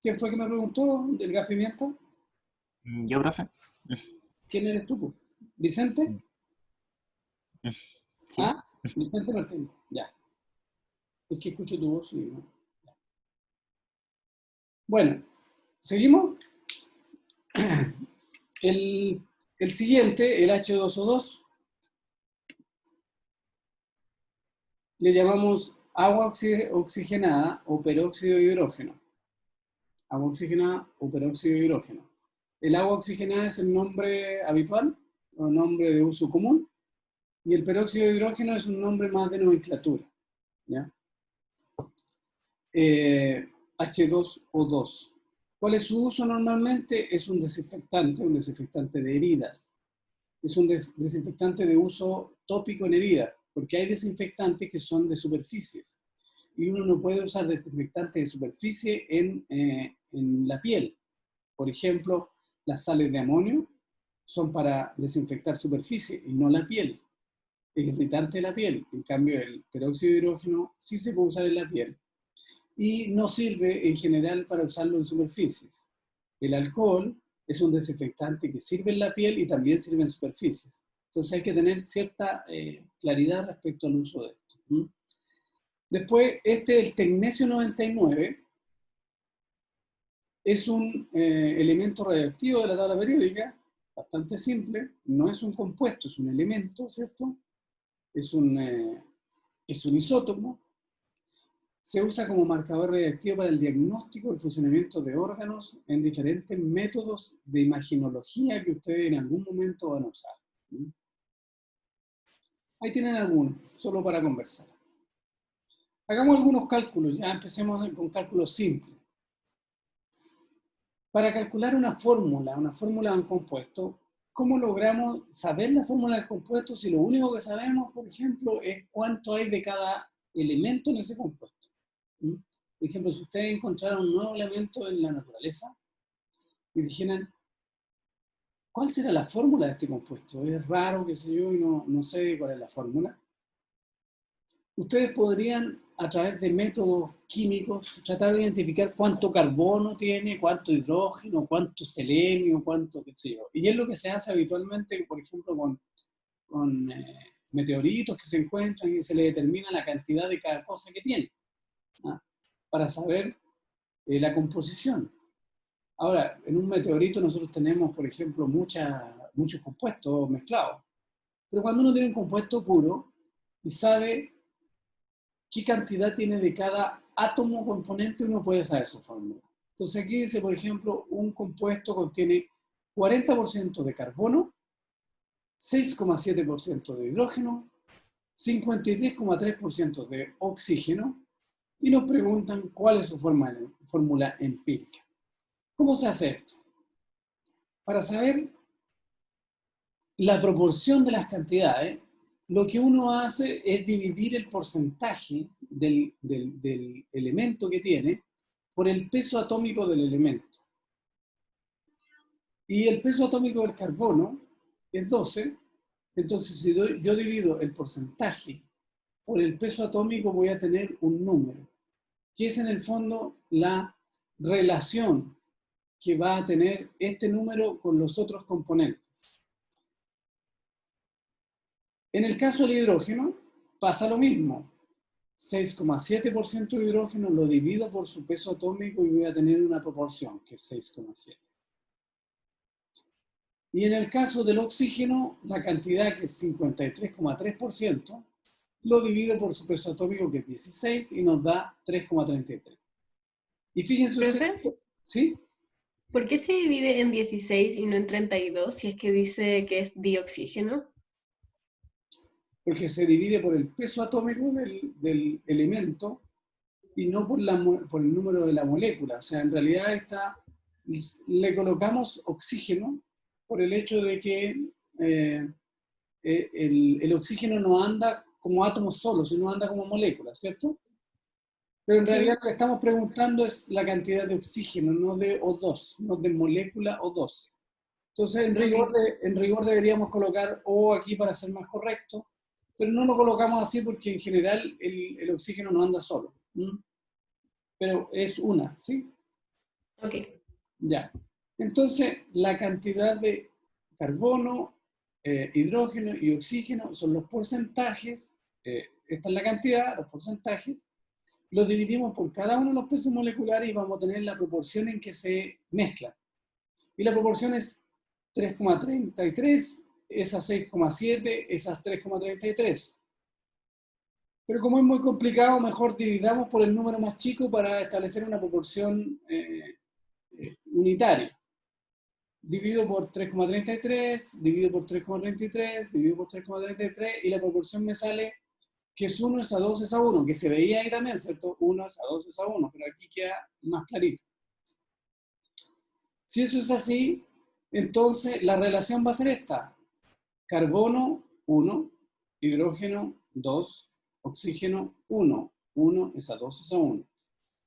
¿Quién fue que me preguntó del gas pimienta? Yo, profe. ¿Quién eres tú? ¿Vicente? Sí. ¿Ah? Vicente Martín, ya. Es que escucho tu voz y no. Bueno, ¿seguimos? El siguiente, el H2O2, le llamamos agua oxigenada o peróxido de hidrógeno. Agua oxigenada o peróxido de hidrógeno. El agua oxigenada es el nombre habitual, o nombre de uso común, y el peróxido de hidrógeno es un nombre más de nomenclatura. ¿Ya? H2O2. ¿Cuál es su uso normalmente? Es un desinfectante de heridas. Es un desinfectante de uso tópico en heridas, porque hay desinfectantes que son de superficies. Y uno no puede usar desinfectantes de superficie en la piel. Por ejemplo, las sales de amonio son para desinfectar superficie y no la piel. Es irritante de la piel. En cambio, el peróxido de hidrógeno sí se puede usar en la piel. Y no sirve en general para usarlo en superficies. El alcohol es un desinfectante que sirve en la piel y también sirve en superficies. Entonces hay que tener cierta claridad respecto al uso de esto. Después, el tecnesio 99 es un elemento radioactivo de la tabla periódica, bastante simple, no es un compuesto, es un elemento, ¿cierto? Es un isótopo. Se usa como marcador radiactivo para el diagnóstico del funcionamiento de órganos en diferentes métodos de imaginología que ustedes en algún momento van a usar. Ahí tienen algunos, solo para conversar. Hagamos algunos cálculos, ya empecemos con cálculos simples. Para calcular una fórmula de un compuesto, ¿cómo logramos saber la fórmula del compuesto si lo único que sabemos, por ejemplo, es cuánto hay de cada elemento en ese compuesto? ¿Mm? Por ejemplo, si ustedes encontraran un nuevo elemento en la naturaleza y dijeran, ¿cuál será la fórmula de este compuesto? Es raro, qué sé yo, y no sé cuál es la fórmula. Ustedes podrían, a través de métodos químicos, tratar de identificar cuánto carbono tiene, cuánto hidrógeno, cuánto selenio, cuánto, qué sé yo. Y es lo que se hace habitualmente, por ejemplo, con meteoritos que se encuentran y se le determina la cantidad de cada cosa que tiene, ¿ah? Para saber la composición. Ahora, en un meteorito nosotros tenemos, por ejemplo, muchos compuestos mezclados. Pero cuando uno tiene un compuesto puro y sabe qué cantidad tiene de cada átomo componente, uno puede saber su fórmula. Entonces aquí dice, por ejemplo, un compuesto contiene 40% de carbono, 6,7% de hidrógeno, 53,3% de oxígeno, y nos preguntan cuál es su fórmula empírica. ¿Cómo se hace esto? Para saber la proporción de las cantidades, lo que uno hace es dividir el porcentaje del elemento que tiene por el peso atómico del elemento. Y el peso atómico del carbono es 12, entonces si yo divido el porcentaje por el peso atómico voy a tener un número, que es en el fondo la relación que va a tener este número con los otros componentes. En el caso del hidrógeno pasa lo mismo. 6,7% de hidrógeno lo divido por su peso atómico y voy a tener una proporción que es 6,7. Y en el caso del oxígeno, la cantidad que es 53,3%, lo divido por su peso atómico que es 16 y nos da 3,33. Y fíjense ustedes, ¿Profe? ¿sí? ¿Por qué se divide en 16 y no en 32 si es que dice que es dioxígeno? Porque se divide por el peso atómico del elemento y no por el número de la molécula. O sea, en realidad le colocamos oxígeno por el hecho de que el oxígeno no anda como átomos solos, sino anda como moléculas, ¿cierto? Pero en realidad lo que estamos preguntando es la cantidad de oxígeno, no de O2, no de molécula O2. Entonces, en rigor deberíamos colocar O aquí para ser más correcto, pero no lo colocamos así porque en general el oxígeno no anda solo. ¿Mm? Pero es una, ¿sí? Ok. Ya. Entonces, la cantidad de carbono, hidrógeno y oxígeno son los porcentajes, esta es la cantidad, los porcentajes, los dividimos por cada uno de los pesos moleculares y vamos a tener la proporción en que se mezclan. Y la proporción es 3,33, esas 6,7, esas 3,33. Pero como es muy complicado, mejor dividamos por el número más chico para establecer una proporción unitaria. Divido por 3,33, divido por 3,33, divido por 3,33 y la proporción me sale que es 1 es a 2 es a 1, que se veía ahí también, ¿cierto? 1 es a 2 es a 1, pero aquí queda más clarito. Si eso es así, entonces la relación va a ser esta. Carbono, 1, hidrógeno, 2, oxígeno, 1. 1 es a 2 es a 1.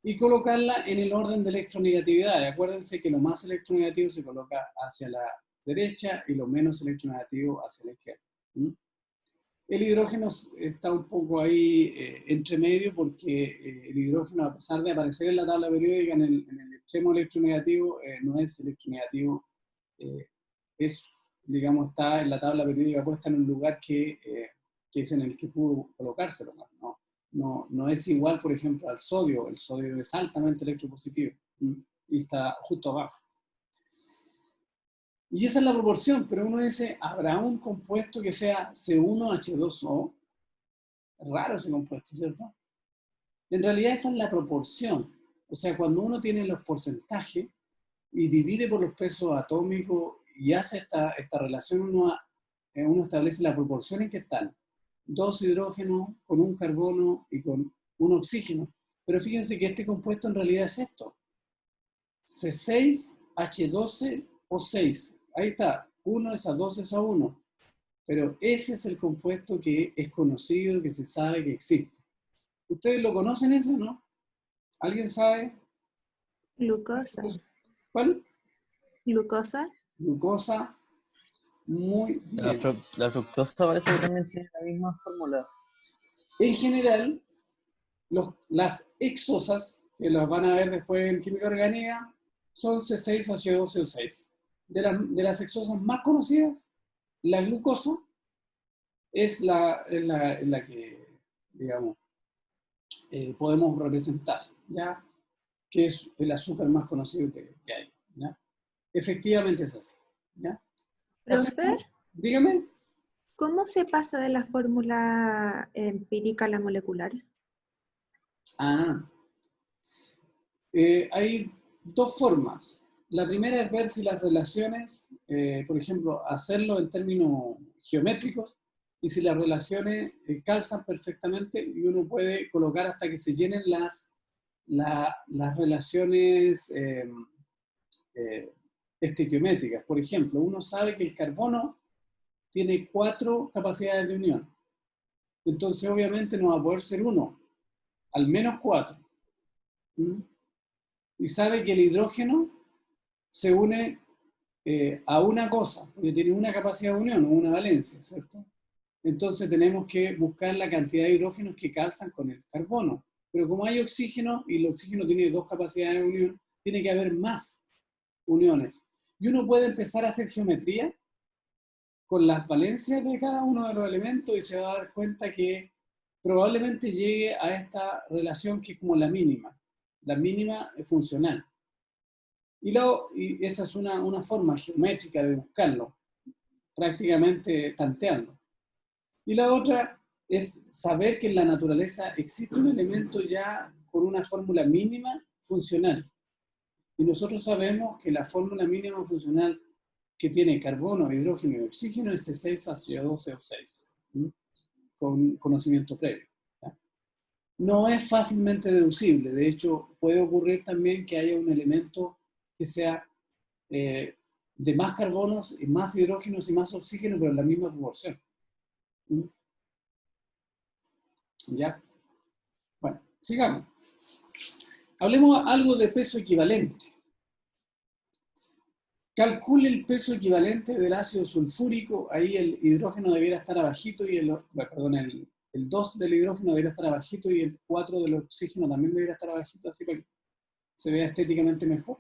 Y colocarla en el orden de electronegatividad. Acuérdense que lo más electronegativo se coloca hacia la derecha y lo menos electronegativo hacia la izquierda. ¿Mm? El hidrógeno está un poco ahí entre medio porque el hidrógeno, a pesar de aparecer en la tabla periódica en el extremo electronegativo, no es electronegativo, es, digamos, está en la tabla periódica puesta en un lugar que es en el que pudo colocárselo, ¿no? No es igual, por ejemplo, al sodio. El sodio es altamente electropositivo y está justo abajo. Y esa es la proporción, pero uno dice, ¿habrá un compuesto que sea C1H2O? Es raro ese compuesto, ¿cierto? En realidad esa es la proporción. O sea, cuando uno tiene los porcentajes y divide por los pesos atómicos y hace esta relación, uno establece la proporción en que están 2 hidrógenos con un carbono y con un oxígeno. Pero fíjense que este compuesto en realidad es esto. C6H12O6. Ahí está. 1 es a 2 es a 1. Pero ese es el compuesto que es conocido, que se sabe que existe. ¿Ustedes lo conocen eso, no? ¿Alguien sabe Glucosa. cuál? Glucosa. Glucosa. Muy bien. La fructosa parece que también tiene la misma fórmula. En general, las hexosas, que las van a ver después en química orgánica, son C6H12O6. De las hexosas más conocidas, la glucosa es la que, digamos, podemos representar, ¿ya? Que es el azúcar más conocido que hay, ¿ya? Efectivamente es así, ¿ya? Profe, Dígame. ¿cómo se pasa de la fórmula empírica a la molecular? Hay dos formas. La primera es ver si las relaciones, por ejemplo, hacerlo en términos geométricos, y si las relaciones calzan perfectamente, y uno puede colocar hasta que se llenen las relaciones estequiométricas. Por ejemplo, uno sabe que el carbono tiene 4 capacidades de unión. Entonces, obviamente, no va a poder ser 1, al menos 4. Y sabe que el hidrógeno se une a una cosa, porque tiene una capacidad de unión, o una valencia, ¿cierto? Entonces tenemos que buscar la cantidad de hidrógenos que calzan con el carbono. Pero como hay oxígeno, y el oxígeno tiene 2 capacidades de unión, tiene que haber más uniones. Y uno puede empezar a hacer geometría con las valencias de cada uno de los elementos y se va a dar cuenta que probablemente llegue a esta relación que es como la mínima. La mínima es funcional. Y esa es una forma geométrica de buscarlo, prácticamente tanteando. Y la otra es saber que en la naturaleza existe un elemento ya con una fórmula mínima funcional. Y nosotros sabemos que la fórmula mínima funcional que tiene carbono, hidrógeno y oxígeno es C6H12O6, con conocimiento previo, ¿ya? No es fácilmente deducible. De hecho, puede ocurrir también que haya un elemento que sea de más carbonos y más hidrógenos y más oxígeno, pero en la misma proporción. ¿Ya? Bueno, sigamos. Hablemos algo de peso equivalente. Calcule el peso equivalente del ácido sulfúrico. Ahí el hidrógeno debiera estar abajito y el 2 del hidrógeno debería estar abajito y el 4 del oxígeno también debería estar abajito, así para que se vea estéticamente mejor.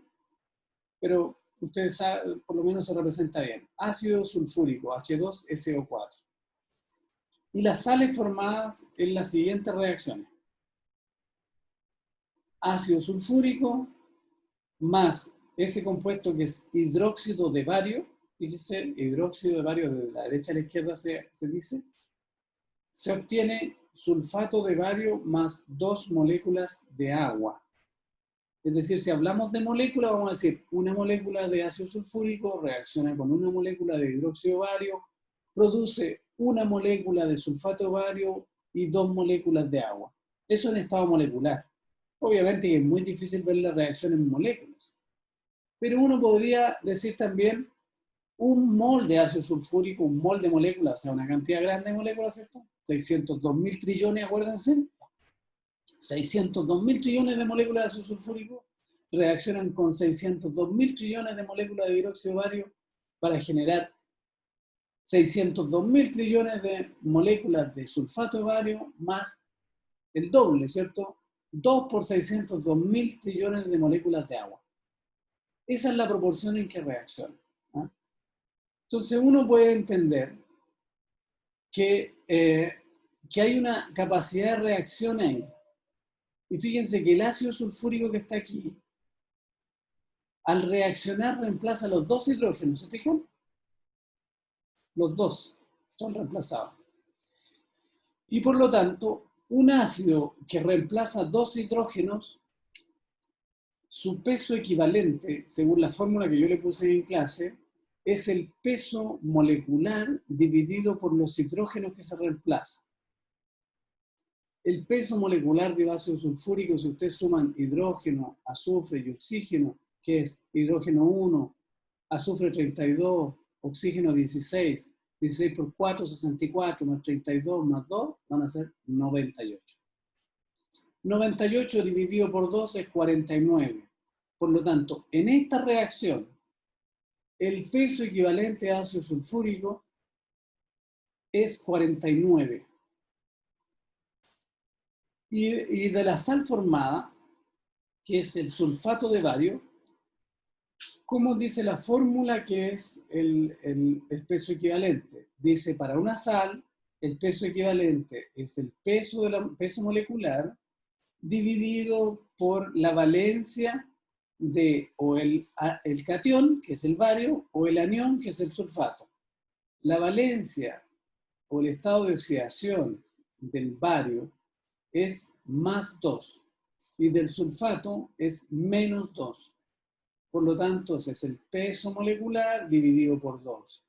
Pero ustedes saben, por lo menos se representa bien. Ácido sulfúrico, H2SO4. Y las sales formadas en las siguientes reacciones. Ácido sulfúrico más ese compuesto que es hidróxido de bario, fíjese, hidróxido de bario de la derecha a la izquierda se dice, se obtiene sulfato de bario más 2 moléculas de agua. Es decir, si hablamos de molécula, vamos a decir, una molécula de ácido sulfúrico reacciona con una molécula de hidróxido de bario, produce una molécula de sulfato de bario y 2 moléculas de agua. Eso en estado molecular. Obviamente es muy difícil ver la reacción en moléculas. Pero uno podría decir también un mol de ácido sulfúrico, un mol de moléculas, o sea, una cantidad grande de moléculas, ¿cierto? 602.000 trillones, acuérdense. 602.000 trillones de moléculas de ácido sulfúrico reaccionan con 602.000 trillones de moléculas de hidróxido de bario para generar 602.000 trillones de moléculas de sulfato de bario más el doble, ¿cierto? 2 por 602.000 trillones de moléculas de agua. Esa es la proporción en que reacciona, ¿eh? Entonces uno puede entender que hay una capacidad de reacción ahí. Y fíjense que el ácido sulfúrico que está aquí, al reaccionar reemplaza los 2 hidrógenos, ¿se fijan? Los 2 son reemplazados. Y por lo tanto, un ácido que reemplaza 2 hidrógenos, su peso equivalente, según la fórmula que yo le puse en clase, es el peso molecular dividido por los hidrógenos que se reemplazan. El peso molecular de ácido sulfúrico, si ustedes suman hidrógeno, azufre y oxígeno, que es hidrógeno 1, azufre 32, oxígeno 16, 16 por 4, 64, más 32, más 2, van a ser 98. 98 dividido por 2 es 49. Por lo tanto, en esta reacción, el peso equivalente a ácido sulfúrico es 49. Y de la sal formada, que es el sulfato de bario, ¿cómo dice la fórmula que es el peso equivalente? Dice, para una sal, el peso equivalente es el peso molecular dividido por la valencia de o el catión, que es el bario, o el anión, que es el sulfato. La valencia o el estado de oxidación del bario es más 2 y del sulfato es menos 2. Por lo tanto, ese es el peso molecular dividido por 2.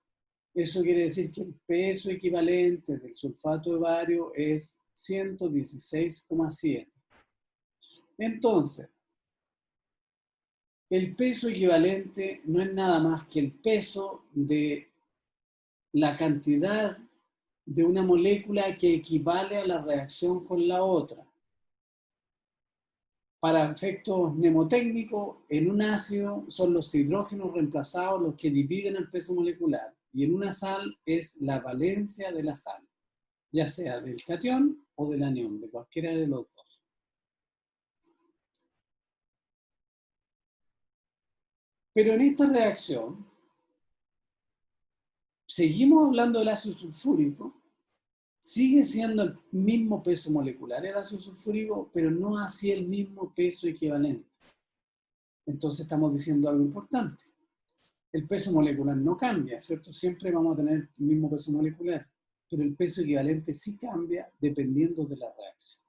Eso quiere decir que el peso equivalente del sulfato de bario es 116,7. Entonces, el peso equivalente no es nada más que el peso de la cantidad de una molécula que equivale a la reacción con la otra. Para efectos mnemotécnicos, en un ácido son los hidrógenos reemplazados los que dividen el peso molecular, y en una sal es la valencia de la sal, ya sea del catión o del anión, de cualquiera de los dos. Pero en esta reacción, seguimos hablando del ácido sulfúrico, sigue siendo el mismo peso molecular el ácido sulfúrico, pero no así el mismo peso equivalente. Entonces estamos diciendo algo importante. El peso molecular no cambia, ¿cierto? Siempre vamos a tener el mismo peso molecular, pero el peso equivalente sí cambia dependiendo de la reacción.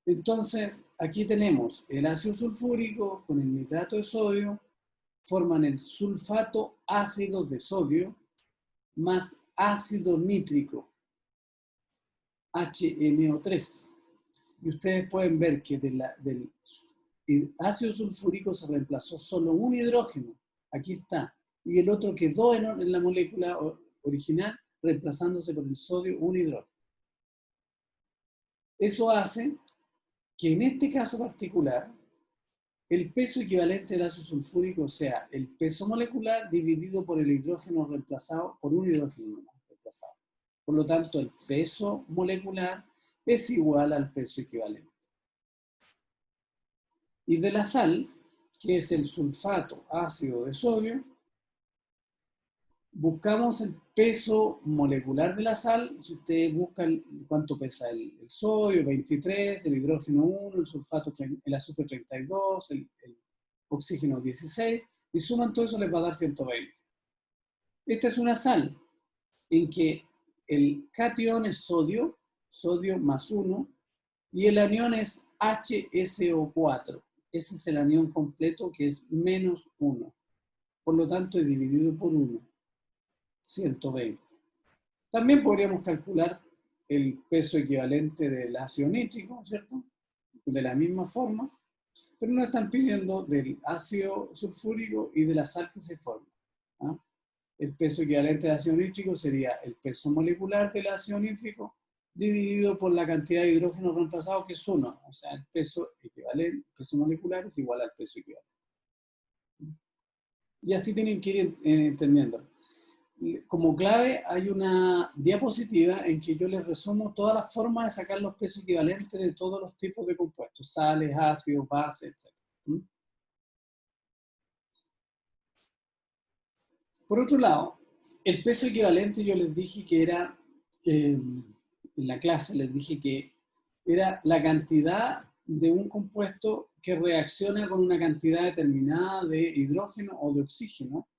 Entonces, aquí tenemos el ácido sulfúrico con el nitrato de sodio, forman el sulfato ácido de sodio más ácido nítrico, HNO3. Y ustedes pueden ver que del ácido sulfúrico se reemplazó solo un hidrógeno, aquí está, y el otro quedó en la molécula original, reemplazándose por el sodio un hidrógeno. Eso hace que en este caso particular, el peso equivalente del ácido sulfúrico sea el peso molecular dividido por el hidrógeno reemplazado por un hidrógeno reemplazado. Por lo tanto, el peso molecular es igual al peso equivalente. Y de la sal, que es el sulfato ácido de sodio, buscamos el peso molecular de la sal. Si ustedes buscan cuánto pesa el sodio, 23, el hidrógeno 1, el sulfato, el azufre 32, el oxígeno 16, y suman todo eso les va a dar 120. Esta es una sal en que el catión es sodio más 1, y el anión es HSO4. Ese es el anión completo, que es menos 1. Por lo tanto, es dividido por 1. 120. También podríamos calcular el peso equivalente del ácido nítrico, ¿cierto? De la misma forma, pero nos están pidiendo del ácido sulfúrico y de la sal que se forma. ¿Ah? El peso equivalente del ácido nítrico sería el peso molecular del ácido nítrico dividido por la cantidad de hidrógeno reemplazado, que es 1. O sea, el peso equivalente, el peso molecular es igual al peso equivalente. Y así tienen que ir entendiendo. Como clave hay una diapositiva en que yo les resumo todas las formas de sacar los pesos equivalentes de todos los tipos de compuestos, sales, ácidos, bases, etc. Por otro lado, el peso equivalente yo les dije que era, en la clase les dije que era la cantidad de un compuesto que reacciona con una cantidad determinada de hidrógeno o de oxígeno.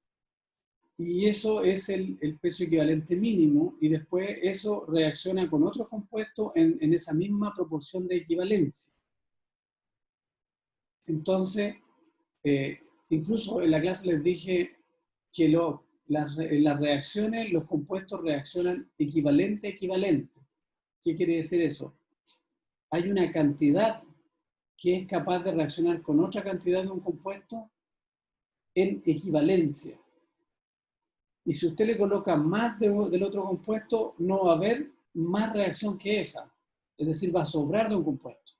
Y eso es el peso equivalente mínimo, y después eso reacciona con otros compuestos en esa misma proporción de equivalencia. Entonces, incluso en la clase les dije que en las reacciones los compuestos reaccionan equivalente. ¿Qué quiere decir eso? Hay una cantidad que es capaz de reaccionar con otra cantidad de un compuesto en equivalencia. Y si usted le coloca más del otro compuesto, no va a haber más reacción que esa. es decir, va a sobrar de un compuesto.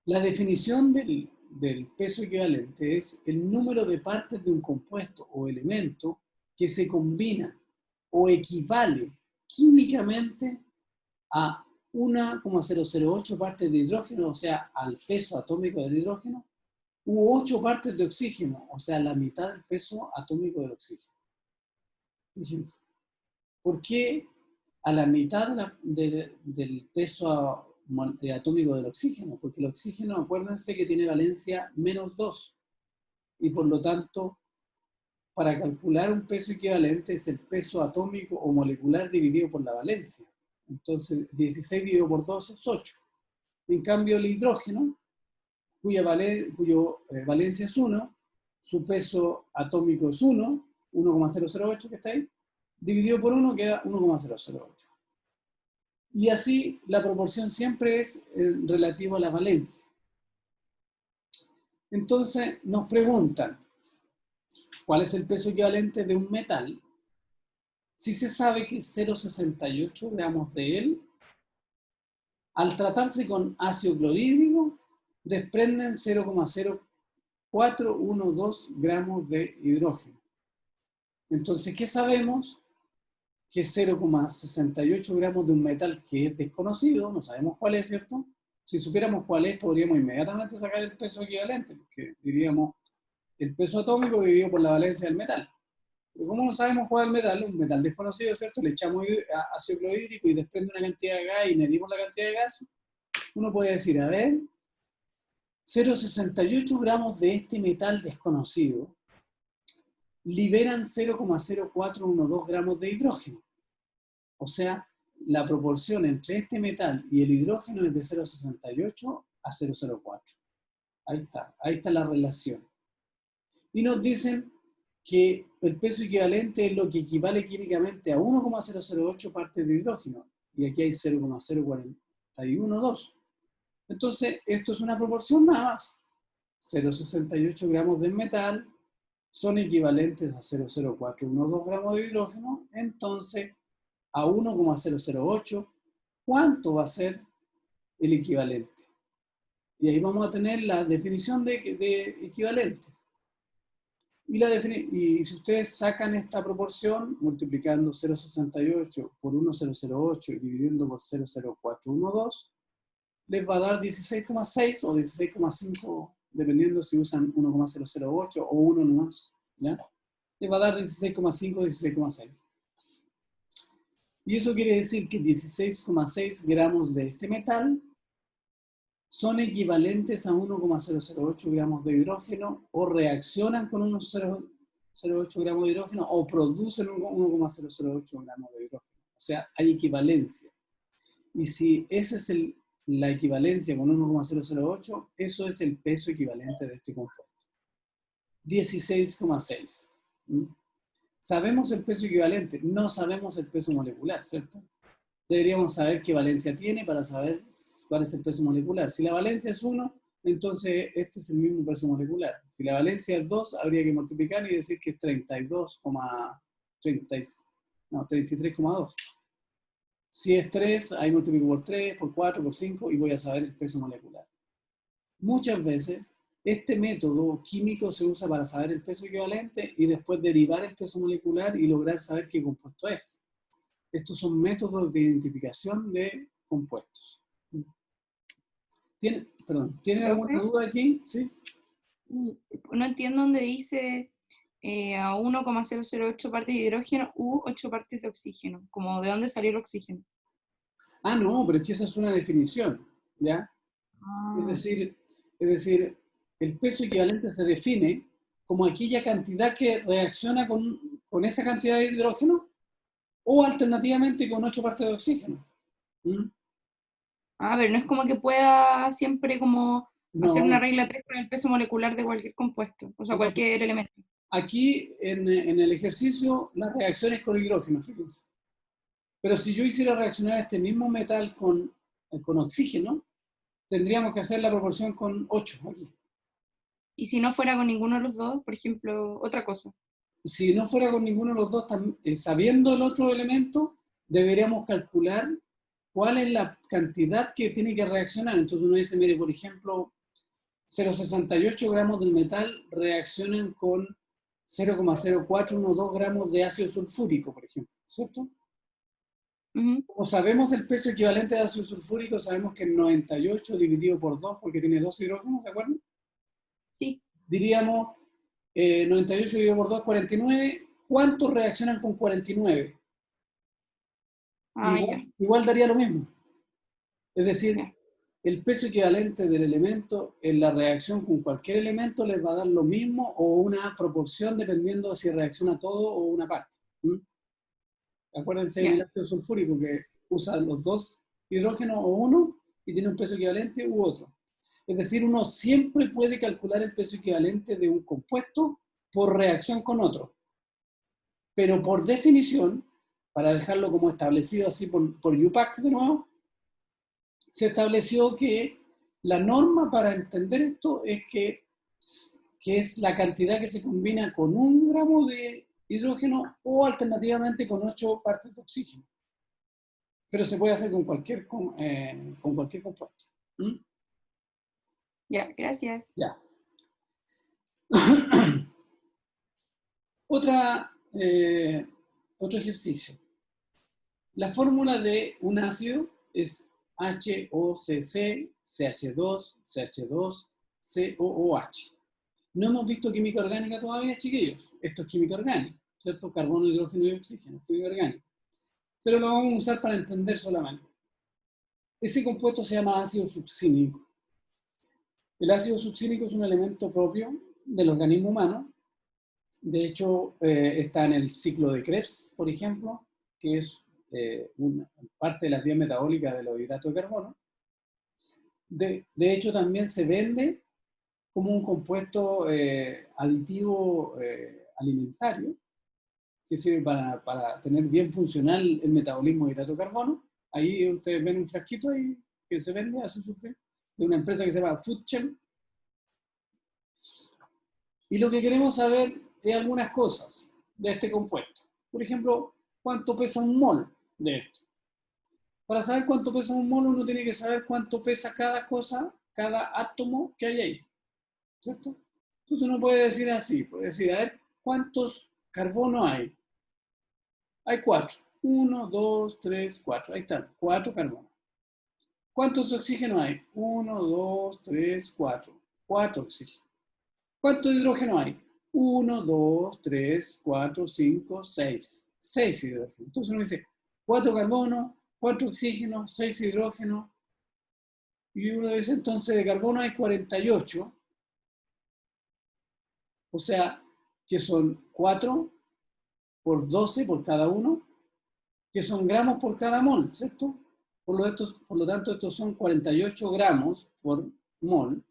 La definición del peso equivalente es el número de partes de un compuesto o elemento que se combina o equivale químicamente a 1,008 partes de hidrógeno, o sea, al peso atómico del hidrógeno, u 8 partes de oxígeno, o sea, la mitad del peso atómico del oxígeno. Fíjense, ¿por qué a la mitad del peso atómico del oxígeno? Porque el oxígeno, acuérdense que tiene valencia -2, y por lo tanto, para calcular un peso equivalente es el peso atómico o molecular dividido por la valencia. Entonces, 16 dividido por 2 es 8. En cambio, el hidrógeno, cuya valencia es 1, su peso atómico es 1, 1,008 que está ahí, dividido por 1 queda 1,008. Y así la proporción siempre es relativa a la valencia. Entonces nos preguntan, ¿cuál es el peso equivalente de un metal? Si se sabe que 0,68 gramos de él, al tratarse con ácido clorhídrico, desprenden 0,0412 gramos de hidrógeno. Entonces, ¿qué sabemos? Que 0,68 gramos de un metal que es desconocido, no sabemos cuál es, ¿cierto? Si supiéramos cuál es, podríamos inmediatamente sacar el peso equivalente, porque diríamos el peso atómico dividido por la valencia del metal. Pero como no sabemos cuál es el metal, un metal desconocido, ¿cierto? Le echamos ácido clorhídrico y desprende una cantidad de gas y medimos la cantidad de gas. Uno puede decir, a ver, 0,68 gramos de este metal desconocido liberan 0,0412 gramos de hidrógeno. O sea, la proporción entre este metal y el hidrógeno es de 0,68 a 0,04. Ahí está la relación. Y nos dicen que el peso equivalente es lo que equivale químicamente a 1,008 partes de hidrógeno. Y aquí hay 0,0412. Entonces, esto es una proporción nada más. 0,68 gramos de metal son equivalentes a 0,0412 gramos de hidrógeno. Entonces, a 1,008, ¿cuánto va a ser el equivalente? Y ahí vamos a tener la definición de equivalentes. Y si ustedes sacan esta proporción, multiplicando 0,68 por 1,008 y dividiendo por 0,0412, les va a dar 16,6 o 16,5, dependiendo si usan 1,008 o 1 nomás, ¿ya? Les va a dar 16,5 o 16,6. Y eso quiere decir que 16,6 gramos de este metal son equivalentes a 1,008 gramos de hidrógeno, o reaccionan con 1,008 gramos de hidrógeno, o producen 1,008 gramos de hidrógeno. O sea, hay equivalencia. Y si esa es la equivalencia con 1,008, eso es el peso equivalente de este compuesto. 16,6. Sabemos el peso equivalente, no sabemos el peso molecular, ¿cierto? Deberíamos saber qué valencia tiene para saber cuál es el peso molecular. Si la valencia es 1, entonces este es el mismo peso molecular. Si la valencia es 2, habría que multiplicar y decir que es 33,2. Si es 3, ahí multiplico por 3, por 4, por 5 y voy a saber el peso molecular. Muchas veces este método químico se usa para saber el peso equivalente y después derivar el peso molecular y lograr saber qué compuesto es. Estos son métodos de identificación de compuestos. ¿Tienen alguna duda aquí? ¿Sí? No entiendo dónde dice a 1,008 partes de hidrógeno u 8 partes de oxígeno. Como de dónde salió el oxígeno. Ah, no, pero es que esa es una definición, ¿ya? Es decir, el peso equivalente se define como aquella cantidad que reacciona con esa cantidad de hidrógeno, o alternativamente con 8 partes de oxígeno. Pero no es como que pueda siempre como hacer una No. regla 3 con el peso molecular de cualquier compuesto, o sea, cualquier elemento. Aquí, en el ejercicio, la reacción es con hidrógeno, fíjense. Pero si yo hiciera reaccionar este mismo metal con oxígeno, tendríamos que hacer la proporción con 8 aquí. Y si no fuera con ninguno de los dos, por ejemplo, otra cosa. Si no fuera con ninguno de los dos, sabiendo el otro elemento, deberíamos calcular cuál es la cantidad que tiene que reaccionar. Entonces uno dice, mire, por ejemplo, 0,68 gramos del metal reaccionan con 0,0412 gramos de ácido sulfúrico, por ejemplo, ¿cierto? Ujú. Como sabemos el peso equivalente de ácido sulfúrico, sabemos que es 98 dividido por 2, porque tiene 2 hidrógenos, ¿de acuerdo? Sí. Diríamos 98 dividido por 2, 49. ¿Cuántos reaccionan con 49? Ah, Igual, ya. igual daría lo mismo. Es decir, Ya. el peso equivalente del elemento en la reacción con cualquier elemento les va a dar lo mismo o una proporción dependiendo de si reacciona todo o una parte. Acuérdense Ya. del ácido sulfúrico que usa los 2 hidrógenos o uno y tiene un peso equivalente u otro. Es decir, uno siempre puede calcular el peso equivalente de un compuesto por reacción con otro. Pero por definición, para dejarlo como establecido así por UPAC de nuevo, se estableció que la norma para entender esto es que es la cantidad que se combina con 1 gramo de hidrógeno o alternativamente con 8 partes de oxígeno. Pero se puede hacer con cualquier compuesto. ¿Mm? Ya, gracias. Ya. Otro ejercicio. La fórmula de un ácido es HOCC, CH2, CH2, COOH. No hemos visto química orgánica todavía, chiquillos. Esto es química orgánica, ¿cierto? Carbono, hidrógeno y oxígeno, química orgánica. Pero lo vamos a usar para entender solamente. Ese compuesto se llama ácido succínico. El ácido succínico es un elemento propio del organismo humano. De hecho, está en el ciclo de Krebs, por ejemplo, que es una parte de las vías metabólicas de los hidratos de carbono. De hecho, también se vende como un compuesto aditivo alimentario, que sirve para tener bien funcional el metabolismo de hidrato de carbono. Ahí ustedes ven un frasquito ahí que se vende a su sufrir, de una empresa que se llama FoodChem. Y lo que queremos saber es algunas cosas de este compuesto. Por ejemplo, ¿cuánto pesa un mol de esto? Para saber cuánto pesa un mol, uno tiene que saber cuánto pesa cada cosa, cada átomo que hay ahí, ¿cierto? Entonces uno puede decir así, puede decir, a ver, ¿cuántos carbono hay? Hay 4. 1, 2, 3, 4. Ahí están, 4 carbonos. ¿Cuántos oxígenos hay? 1, 2, 3, 4. 4 oxígenos. ¿Cuánto hidrógeno hay? 1, 2, 3, 4, 5, 6. 6 hidrógenos. Entonces uno dice 4 carbono, 4 oxígeno, 6 hidrógeno. Y uno dice entonces de carbono hay 48. O sea, que son 4 por 12 por cada uno, que son gramos por cada mol, ¿cierto? Por lo tanto, estos son 48 gramos por mol.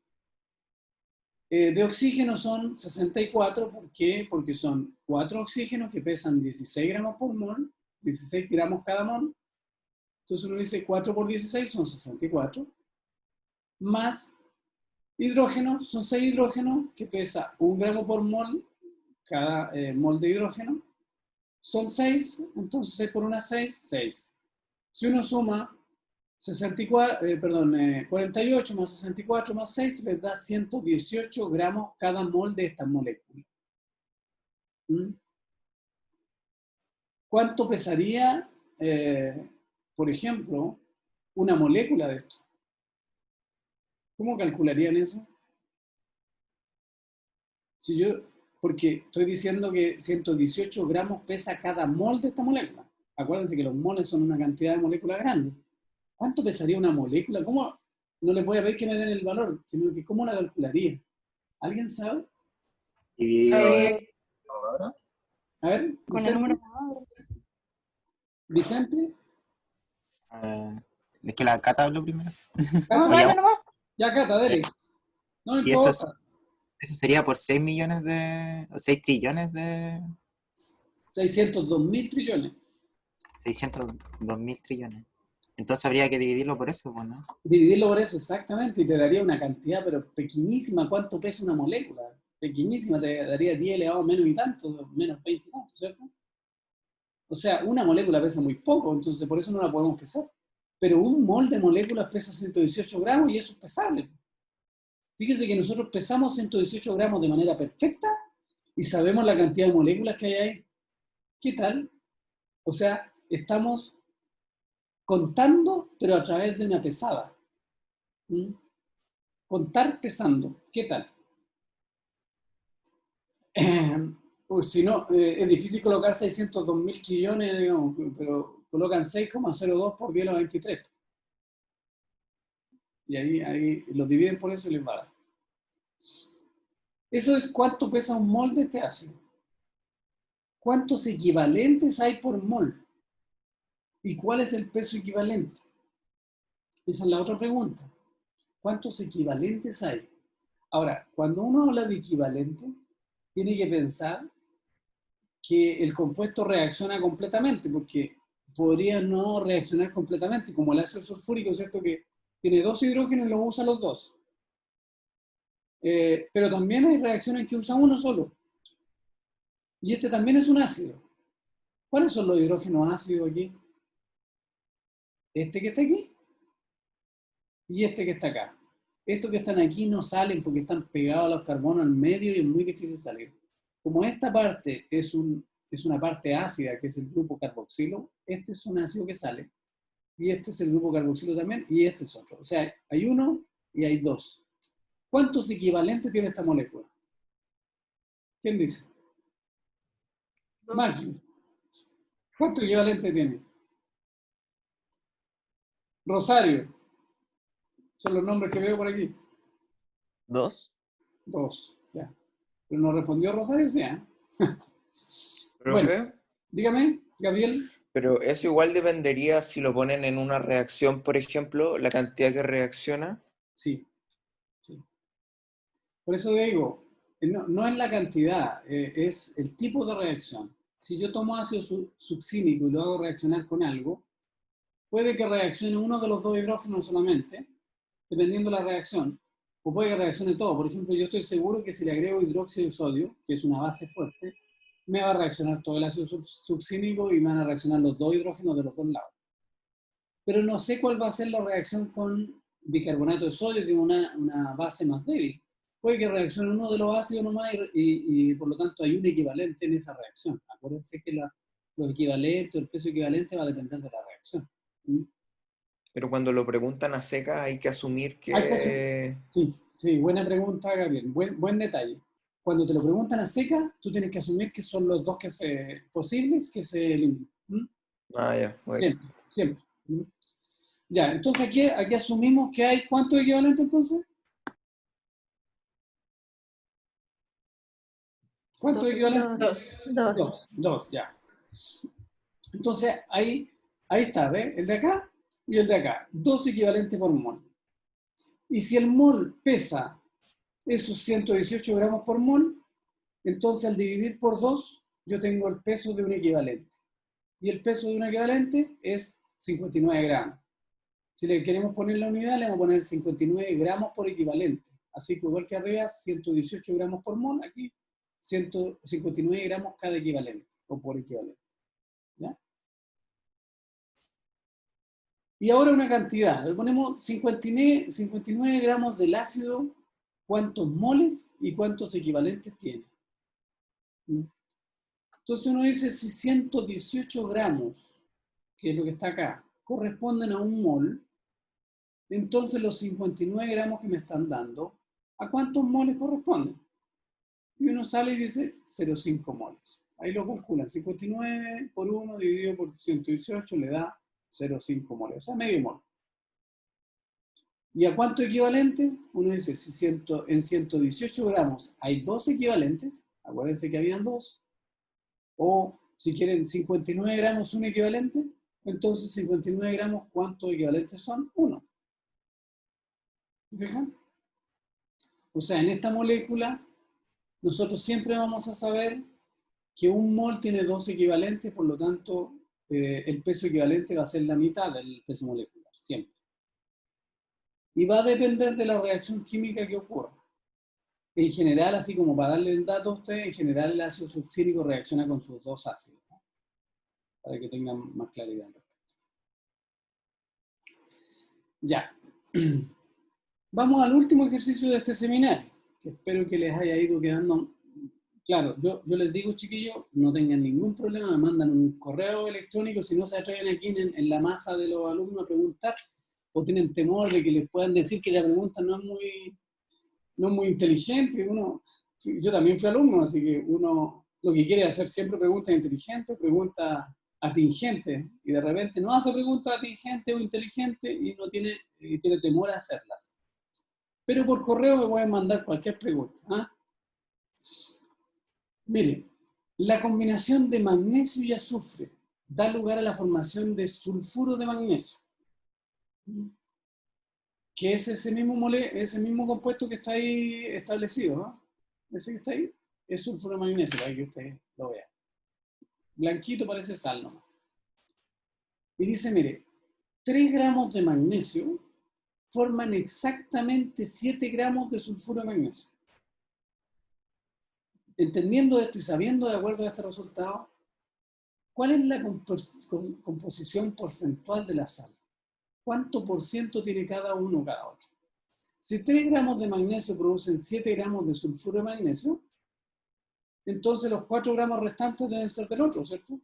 De oxígeno son 64, ¿por qué? Porque son 4 oxígenos que pesan 16 gramos por mol, 16 gramos cada mol. Entonces uno dice 4 por 16 son 64. Más hidrógeno, son 6 hidrógenos que pesa 1 gramo por mol, cada mol de hidrógeno. Son 6, entonces 6 por 1 6, 6. Si uno suma 48 más 64 más 6 les da 118 gramos cada mol de esta molécula. ¿Mm? ¿Cuánto pesaría, por ejemplo, una molécula de esto? ¿Cómo calcularían eso? Porque estoy diciendo que 118 gramos pesa cada mol de esta molécula. Acuérdense que los moles son una cantidad de moléculas grandes. ¿Cuánto pesaría una molécula? ¿Cómo? No les voy a pedir que me den el valor, sino que ¿cómo la calcularía? ¿Alguien sabe? Dividido A ver, Con el número. Vicente. es que la Cata habló primero. No, Oye, dale nomás. Ya, Cata, dele. No y eso, importa. eso sería por 6 millones o 6 trillones de... 602.000 trillones. 602.000 trillones. Entonces habría que dividirlo por eso, pues, ¿no? Dividirlo por eso, exactamente, y te daría una cantidad, pero pequeñísima. ¿Cuánto pesa una molécula? Pequeñísima, te daría 10 elevado menos y tanto, menos 20 y tanto, ¿cierto? O sea, una molécula pesa muy poco, entonces por eso no la podemos pesar. Pero un mol de moléculas pesa 118 gramos y eso es pesable. Fíjense que nosotros pesamos 118 gramos de manera perfecta y sabemos la cantidad de moléculas que hay ahí. ¿Qué tal? O sea, estamos contando, pero a través de una pesada. ¿Mm? Contar pesando. ¿Qué tal? Pues si no, es difícil colocar 602.000 trillones, digamos, pero colocan 6,02 por 10 a la 23. Y ahí lo dividen por eso y les va a dar. Eso es cuánto pesa un mol de este ácido. ¿Cuántos equivalentes hay por mol? ¿Y cuál es el peso equivalente? Esa es la otra pregunta. ¿Cuántos equivalentes hay? Ahora, cuando uno habla de equivalente, tiene que pensar que el compuesto reacciona completamente, porque podría no reaccionar completamente, como el ácido sulfúrico, ¿cierto? Que tiene 2 hidrógenos y los usa los 2. Pero también hay reacciones que usa uno solo. Y este también es un ácido. ¿Cuáles son los hidrógenos ácidos aquí? Este que está aquí y este que está acá. Estos que están aquí no salen porque están pegados a los carbonos al medio y es muy difícil salir. Como esta parte es una parte ácida, que es el grupo carboxilo, este es un ácido que sale. Y este es el grupo carboxilo también, y este es otro. O sea, hay uno y hay dos. ¿Cuántos equivalentes tiene esta molécula? ¿Quién dice? Maki. ¿Cuántos equivalentes tiene? Rosario. Son los nombres que veo por aquí. 2. 2, ya. Pero no respondió Rosario, sí, ¿eh? ¿Profe? Bueno, dígame, Gabriel. Pero eso igual dependería si lo ponen en una reacción, por ejemplo, la cantidad que reacciona. Sí. Por eso digo, no es la cantidad, es el tipo de reacción. Si yo tomo ácido succínico y lo hago reaccionar con algo, puede que reaccione uno de los 2 hidrógenos solamente, dependiendo de la reacción, o puede que reaccione todo. Por ejemplo, yo estoy seguro que si le agrego hidróxido de sodio, que es una base fuerte, me va a reaccionar todo el ácido succínico y me van a reaccionar los 2 hidrógenos de los 2 lados. Pero no sé cuál va a ser la reacción con bicarbonato de sodio, que es una base más débil. Puede que reaccione uno de los ácidos nomás y por lo tanto hay un equivalente en esa reacción. Acuérdense que los equivalentes, el peso equivalente va a depender de la reacción. ¿Mm? Pero cuando lo preguntan a secas hay que asumir que... Sí, buena pregunta, Gabriel. Buen detalle. Cuando te lo preguntan a seca, tú tienes que asumir que son los dos posibles que se eliminan. ¿Mm? Ah, ya, bueno. Siempre. ¿Mm? Ya, entonces aquí asumimos que hay ¿cuántos equivalentes entonces? ¿Cuántos equivalentes? 2. Dos, ya. Entonces ahí está, ¿ves? El de acá y el de acá. 2 equivalentes por mol. Y si el mol pesa esos 118 gramos por mol, entonces al dividir por 2, yo tengo el peso de un equivalente. Y el peso de un equivalente es 59 gramos. Si le queremos poner la unidad, le vamos a poner 59 gramos por equivalente. Así que igual que arriba, 118 gramos por mol, aquí 159 gramos cada equivalente, o por equivalente. ¿Ya? Y ahora una cantidad. Le ponemos 59 gramos del ácido, ¿cuántos moles y cuántos equivalentes tiene? Entonces uno dice, si 118 gramos, que es lo que está acá, corresponden a un mol, entonces los 59 gramos que me están dando, ¿a cuántos moles corresponden? Y uno sale y dice 0,5 moles. Ahí lo calculan. 59 por 1 dividido por 118 le da 0,5 moles, o sea, medio mol. ¿Y a cuánto equivalente? Uno dice, si en 118 gramos hay 2 equivalentes, acuérdense que habían 2, o si quieren 59 gramos un equivalente, entonces 59 gramos, ¿cuántos equivalentes son? 1. ¿Se fijan? O sea, en esta molécula, nosotros siempre vamos a saber que un mol tiene 2 equivalentes, por lo tanto, el peso equivalente va a ser la mitad del peso molecular, siempre. Y va a depender de la reacción química que ocurra. En general, así como para darle el dato a ustedes, en general el ácido succínico reacciona con sus 2 ácidos, ¿no? Para que tengan más claridad al respecto. Ya. Vamos al último ejercicio de este seminario, que espero que les haya ido quedando claro. Yo les digo, chiquillos, no tengan ningún problema, me mandan un correo electrónico si no se atreven aquí en la masa de los alumnos a preguntar, o tienen temor de que les puedan decir que la pregunta no es muy inteligente. Yo también fui alumno, así que uno lo que quiere es hacer siempre preguntas inteligentes, preguntas atingentes, y de repente no hace preguntas atingentes o inteligentes y tiene temor a hacerlas. Pero por correo me pueden mandar cualquier pregunta. ¿Ah? Mire, la combinación de magnesio y azufre da lugar a la formación de sulfuro de magnesio, que es ese mismo compuesto que está ahí establecido, ¿no? Ese que está ahí es sulfuro de magnesio, para que usted lo vea. Blanquito, parece sal nomás. Y dice, mire, 3 gramos de magnesio forman exactamente 7 gramos de sulfuro de magnesio. Entendiendo esto y sabiendo de acuerdo a este resultado, ¿cuál es la composición porcentual de la sal? ¿Cuánto por ciento tiene cada uno cada otro? Si 3 gramos de magnesio producen 7 gramos de sulfuro de magnesio, entonces los 4 gramos restantes deben ser del otro, ¿cierto?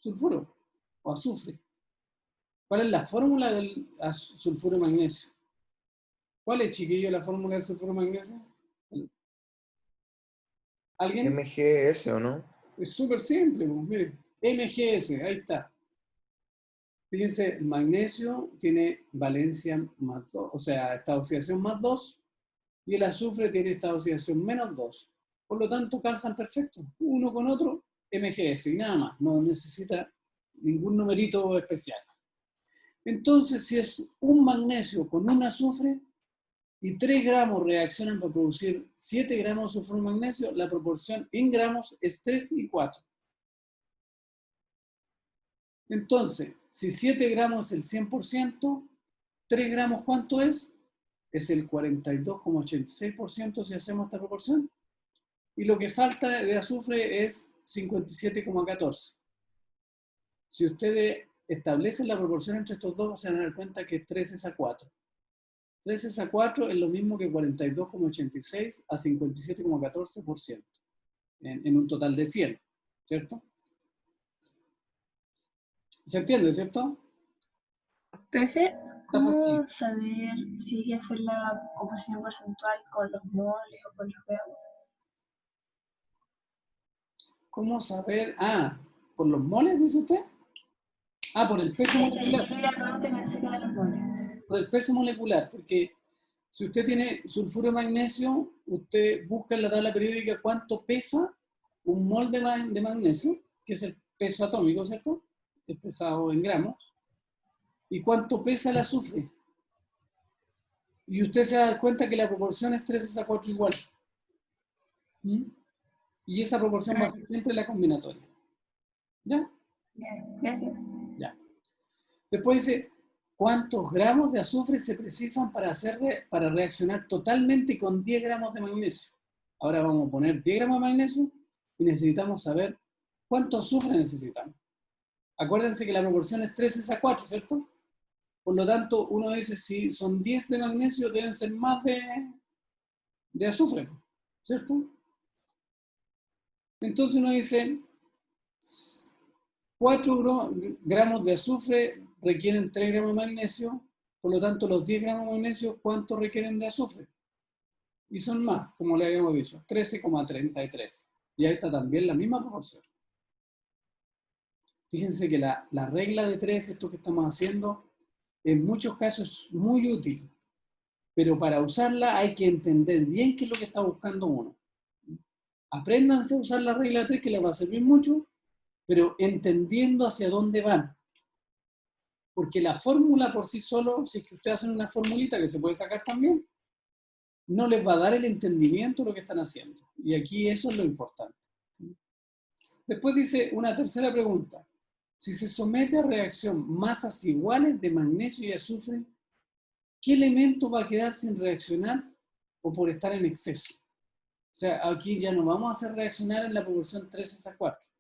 Sulfuro o azufre. ¿Cuál es la fórmula del sulfuro de magnesio? ¿Cuál es, chiquillo, la fórmula del sulfuro de magnesio? ¿Alguien? MGS, ¿o no? Es súper simple, pues, mire. MGS, ahí está. Fíjense, el magnesio tiene valencia más 2, o sea, esta oxidación más 2, y el azufre tiene esta oxidación menos 2. Por lo tanto, calzan perfecto, uno con otro, MGS, y nada más, no necesita ningún numerito especial. Entonces, si es un magnesio con un azufre y 3 gramos reaccionan para producir 7 gramos de sulfuro de magnesio, la proporción en gramos es 3 y 4. Entonces, si 7 gramos es el 100%, 3 gramos ¿cuánto es? Es el 42,86% si hacemos esta proporción. Y lo que falta de azufre es 57,14. Si ustedes establecen la proporción entre estos dos, se van a dar cuenta que 3 es a 4. 3 es a 4 es lo mismo que 42,86 a 57,14%. En un total de 100, ¿cierto? ¿Se entiende, cierto? Profe, Está ¿cómo fácil. saber si hay que hacer la composición porcentual con los moles o con los gramos? ¿Cómo saber? Ah, ¿por los moles, dice usted? Ah, por el peso molecular. La pregunta me hace con los moles. Por el peso molecular, porque si usted tiene sulfuro de magnesio, usted busca en la tabla periódica cuánto pesa un mol de magnesio, que es el peso atómico, ¿cierto? Expresado en gramos. ¿Y cuánto pesa el azufre? Y usted se va a dar cuenta que la proporción es 3 a 4 igual. ¿Mm? Y esa proporción va a ser siempre la combinatoria. ¿Ya? Bien, gracias. Ya. Después dice, ¿cuántos gramos de azufre se precisan para reaccionar totalmente con 10 gramos de magnesio? Ahora vamos a poner 10 gramos de magnesio y necesitamos saber cuánto azufre necesitamos. Acuérdense que la proporción es 3 a 4, ¿cierto? Por lo tanto, uno dice, si son 10 de magnesio, deben ser más de azufre, ¿cierto? Entonces uno dice, 4 gramos de azufre requieren 3 gramos de magnesio, por lo tanto los 10 gramos de magnesio, ¿cuánto requieren de azufre? Y son más, como le habíamos dicho, 13,33. Y ahí está también la misma proporción. Fíjense que la regla de 3, esto que estamos haciendo, en muchos casos es muy útil, pero para usarla hay que entender bien qué es lo que está buscando uno. Apréndanse a usar la regla de 3, que les va a servir mucho, pero entendiendo hacia dónde van. Porque la fórmula por sí solo, si es que ustedes hacen una formulita que se puede sacar también, no les va a dar el entendimiento de lo que están haciendo. Y aquí eso es lo importante. Después dice una tercera pregunta. Si se somete a reacción masas iguales de magnesio y azufre, ¿qué elemento va a quedar sin reaccionar o por estar en exceso? O sea, aquí ya no vamos a hacer reaccionar en la proporción 3 a 4,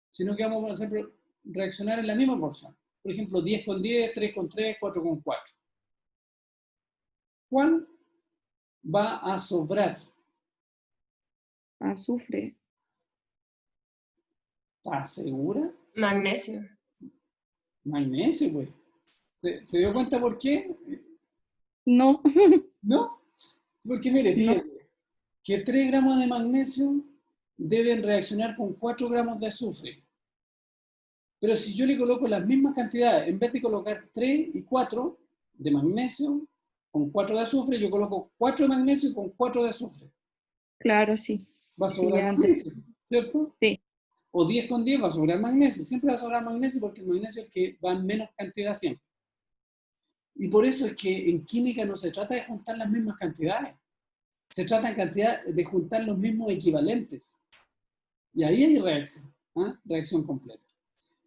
sino que vamos a hacer reaccionar en la misma proporción. Por ejemplo, 10 con 10, 3 con 3, 4 con 4. ¿cuál va a sobrar? Azufre. ¿Estás segura? Magnesio. Magnesio, pues. ¿Se dio cuenta por qué? No. ¿No? Porque mire, fíjate, que 3 gramos de magnesio deben reaccionar con 4 gramos de azufre. Pero si yo le coloco las mismas cantidades, en vez de colocar 3 y 4 de magnesio con 4 de azufre, yo coloco 4 de magnesio con 4 de azufre. Claro, sí. Va a Sí, sobrar ya magnesio, ¿cierto? Sí. O 10 con 10 va a sobrar magnesio. Siempre va a sobrar magnesio porque el magnesio es el que va en menos cantidad siempre. Y por eso es que en química no se trata de juntar las mismas cantidades. Se trata en cantidad de juntar los mismos equivalentes. Y ahí hay reacción, ¿ah? Reacción completa.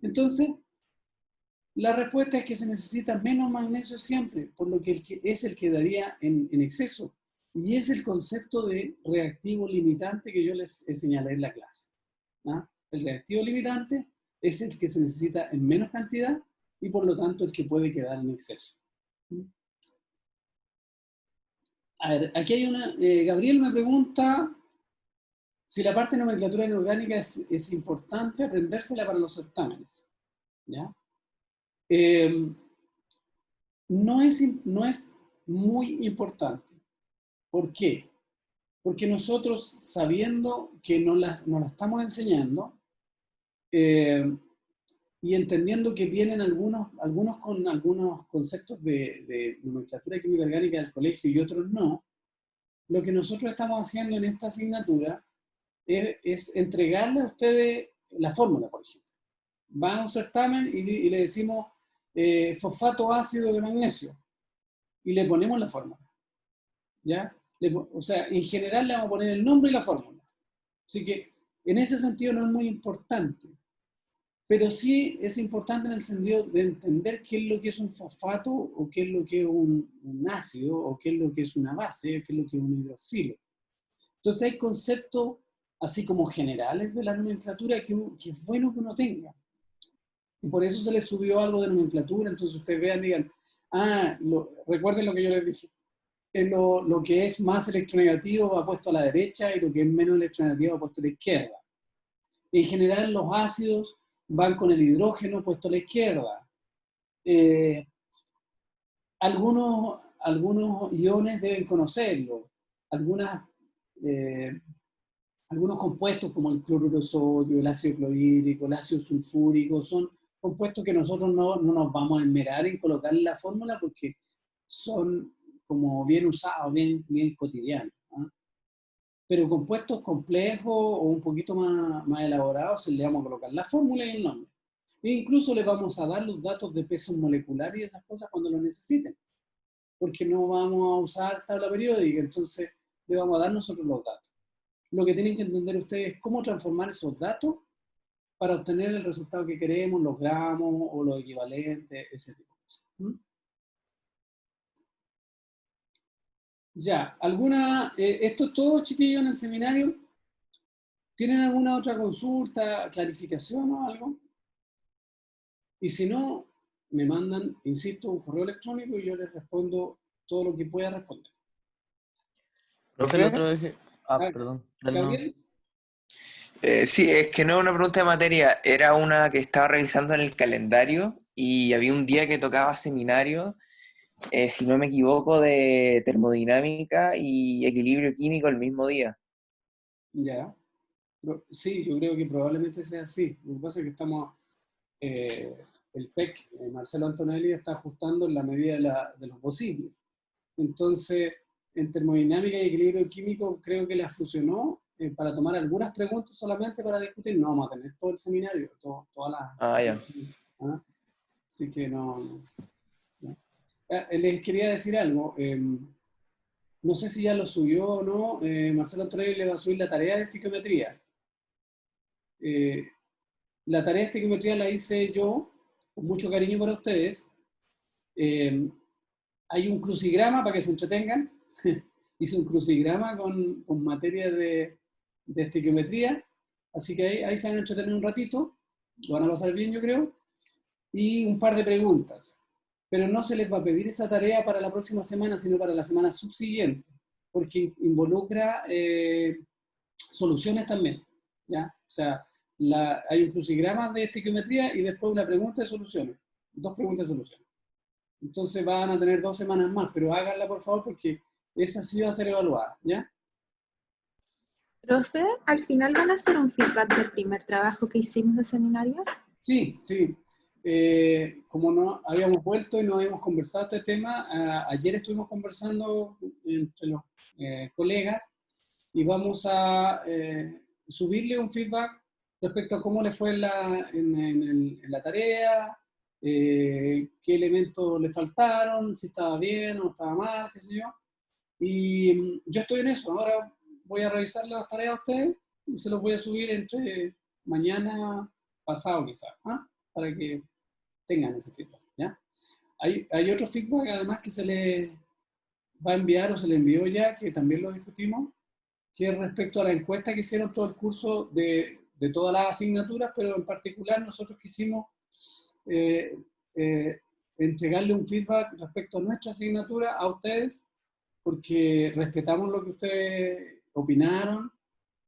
Entonces, la respuesta es que se necesita menos magnesio siempre, por lo que es el que daría en exceso. Y es el concepto de reactivo limitante que yo les señalé en la clase. ¿Ah? El reactivo limitante es el que se necesita en menos cantidad y por lo tanto el que puede quedar en exceso. A ver, aquí hay una... Gabriel me pregunta si la parte de nomenclatura inorgánica es importante aprendérsela para los certámenes. ¿Ya? No es muy importante. ¿Por qué? Porque nosotros, sabiendo que no la estamos enseñando, y entendiendo que vienen algunos con algunos conceptos de nomenclatura química orgánica del colegio y otros no, lo que nosotros estamos haciendo en esta asignatura es entregarle a ustedes la fórmula, por ejemplo. Van a un certamen y le decimos fosfato ácido de magnesio y le ponemos la fórmula. ¿Ya? O sea, en general le vamos a poner el nombre y la fórmula. Así que en ese sentido no es muy importante. Pero sí es importante en el sentido de entender qué es lo que es un fosfato, o qué es lo que es un ácido, o qué es lo que es una base, o qué es lo que es un hidroxilo. Entonces hay conceptos así como generales de la nomenclatura que es bueno que uno tenga. Y por eso se les subió algo de nomenclatura, entonces ustedes vean, digan, recuerden lo que yo les dije. Lo que es más electronegativo va puesto a la derecha y lo que es menos electronegativo va puesto a la izquierda. En general los ácidos van con el hidrógeno puesto a la izquierda. Algunos iones deben conocerlo. Algunos compuestos como el cloruro de sodio, el ácido clorhídrico, el ácido sulfúrico, son compuestos que nosotros no nos vamos a enmerar en colocar en la fórmula porque son como bien usados, bien cotidianos. ¿Ah? Pero compuestos complejos o un poquito más elaborados, se le vamos a colocar la fórmula y el nombre. E incluso le vamos a dar los datos de peso molecular y esas cosas cuando lo necesiten. Porque no vamos a usar tabla periódica, entonces le vamos a dar nosotros los datos. Lo que tienen que entender ustedes es cómo transformar esos datos para obtener el resultado que queremos, los gramos o los equivalentes, ese tipo de cosas. Ya, esto es todo, chiquillos, en el seminario. ¿Tienen alguna otra consulta, clarificación o algo? Y si no, me mandan, insisto, un correo electrónico y yo les respondo todo lo que pueda responder. Profe, la otra vez... perdón. ¿Gabriel? Sí, es que no es una pregunta de materia, era una que estaba revisando en el calendario y había un día que tocaba seminario, si no me equivoco, de termodinámica y equilibrio químico el mismo día. Ya. Sí, yo creo que probablemente sea así. Lo que pasa es que estamos... el PEC, Marcelo Antonelli, está ajustando en la medida de lo posible. Entonces, en termodinámica y equilibrio químico creo que la fusionó para tomar algunas preguntas solamente para discutir. No vamos a tener todo el seminario, todas las... Ya. ¿Ah? Así que no. Les quería decir algo. No sé si ya lo subió o no. Marcelo Antonelli le va a subir la tarea de estiquiometría. La tarea de estiquiometría la hice yo, con mucho cariño para ustedes. Hay un crucigrama para que se entretengan. Hice un crucigrama con materia de estiquiometría, así que ahí se van a entretener un ratito, lo van a pasar bien, yo creo, y un par de preguntas. pero no se les va a pedir esa tarea para la próxima semana, sino para la semana subsiguiente, porque involucra soluciones también, ¿ya? O sea, hay un crucigrama de estequiometría y después una pregunta de soluciones, 2 preguntas de soluciones. Entonces van a tener 2 semanas más, pero háganla por favor porque esa sí va a ser evaluada, ¿ya? Profe, ¿al final van a hacer un feedback del primer trabajo que hicimos de seminario? Sí, sí. Como no habíamos vuelto y no habíamos conversado este tema, ayer estuvimos conversando entre los colegas y vamos a subirle un feedback respecto a cómo le fue en la tarea, qué elementos le faltaron, si estaba bien o no estaba mal, qué sé yo. Y yo estoy en eso. Ahora voy a revisar las tareas a ustedes y se los voy a subir entre mañana, pasado quizás, ¿ah? Para que tengan ese feedback, ¿ya? Hay otro feedback además que se les va a enviar o se le envió ya, que también lo discutimos, que es respecto a la encuesta que hicieron todo el curso de todas las asignaturas, pero en particular nosotros quisimos entregarle un feedback respecto a nuestra asignatura a ustedes, porque respetamos lo que ustedes opinaron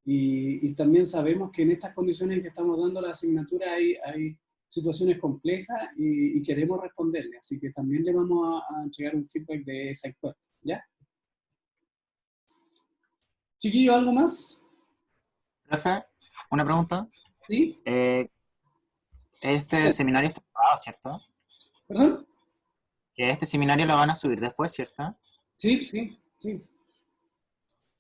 y también sabemos que en estas condiciones en que estamos dando la asignatura hay situaciones complejas y queremos responderle, así que también le vamos a entregar un feedback de esa encuesta, ¿ya? Chiquillo, ¿algo más? Profe, una pregunta. ¿Sí? Este seminario está grabado, ¿cierto? ¿Perdón? Que este seminario lo van a subir después, ¿cierto? Sí, sí, sí.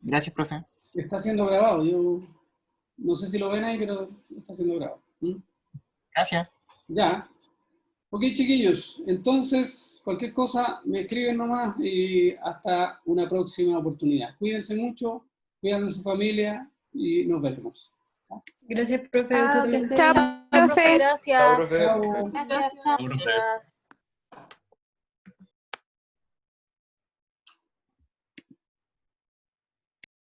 Gracias, profe. Está siendo grabado. Yo no sé si lo ven ahí, pero está siendo grabado. Gracias. Ya. Ok, chiquillos. Entonces, cualquier cosa, me escriben nomás y hasta una próxima oportunidad. Cuídense mucho, cuidan de su familia y nos veremos. Gracias, profe. Chao, Usted que también. esté Chao, bien. profe. Gracias. Chao, profe. Chao. Gracias. Chao, profe. Gracias.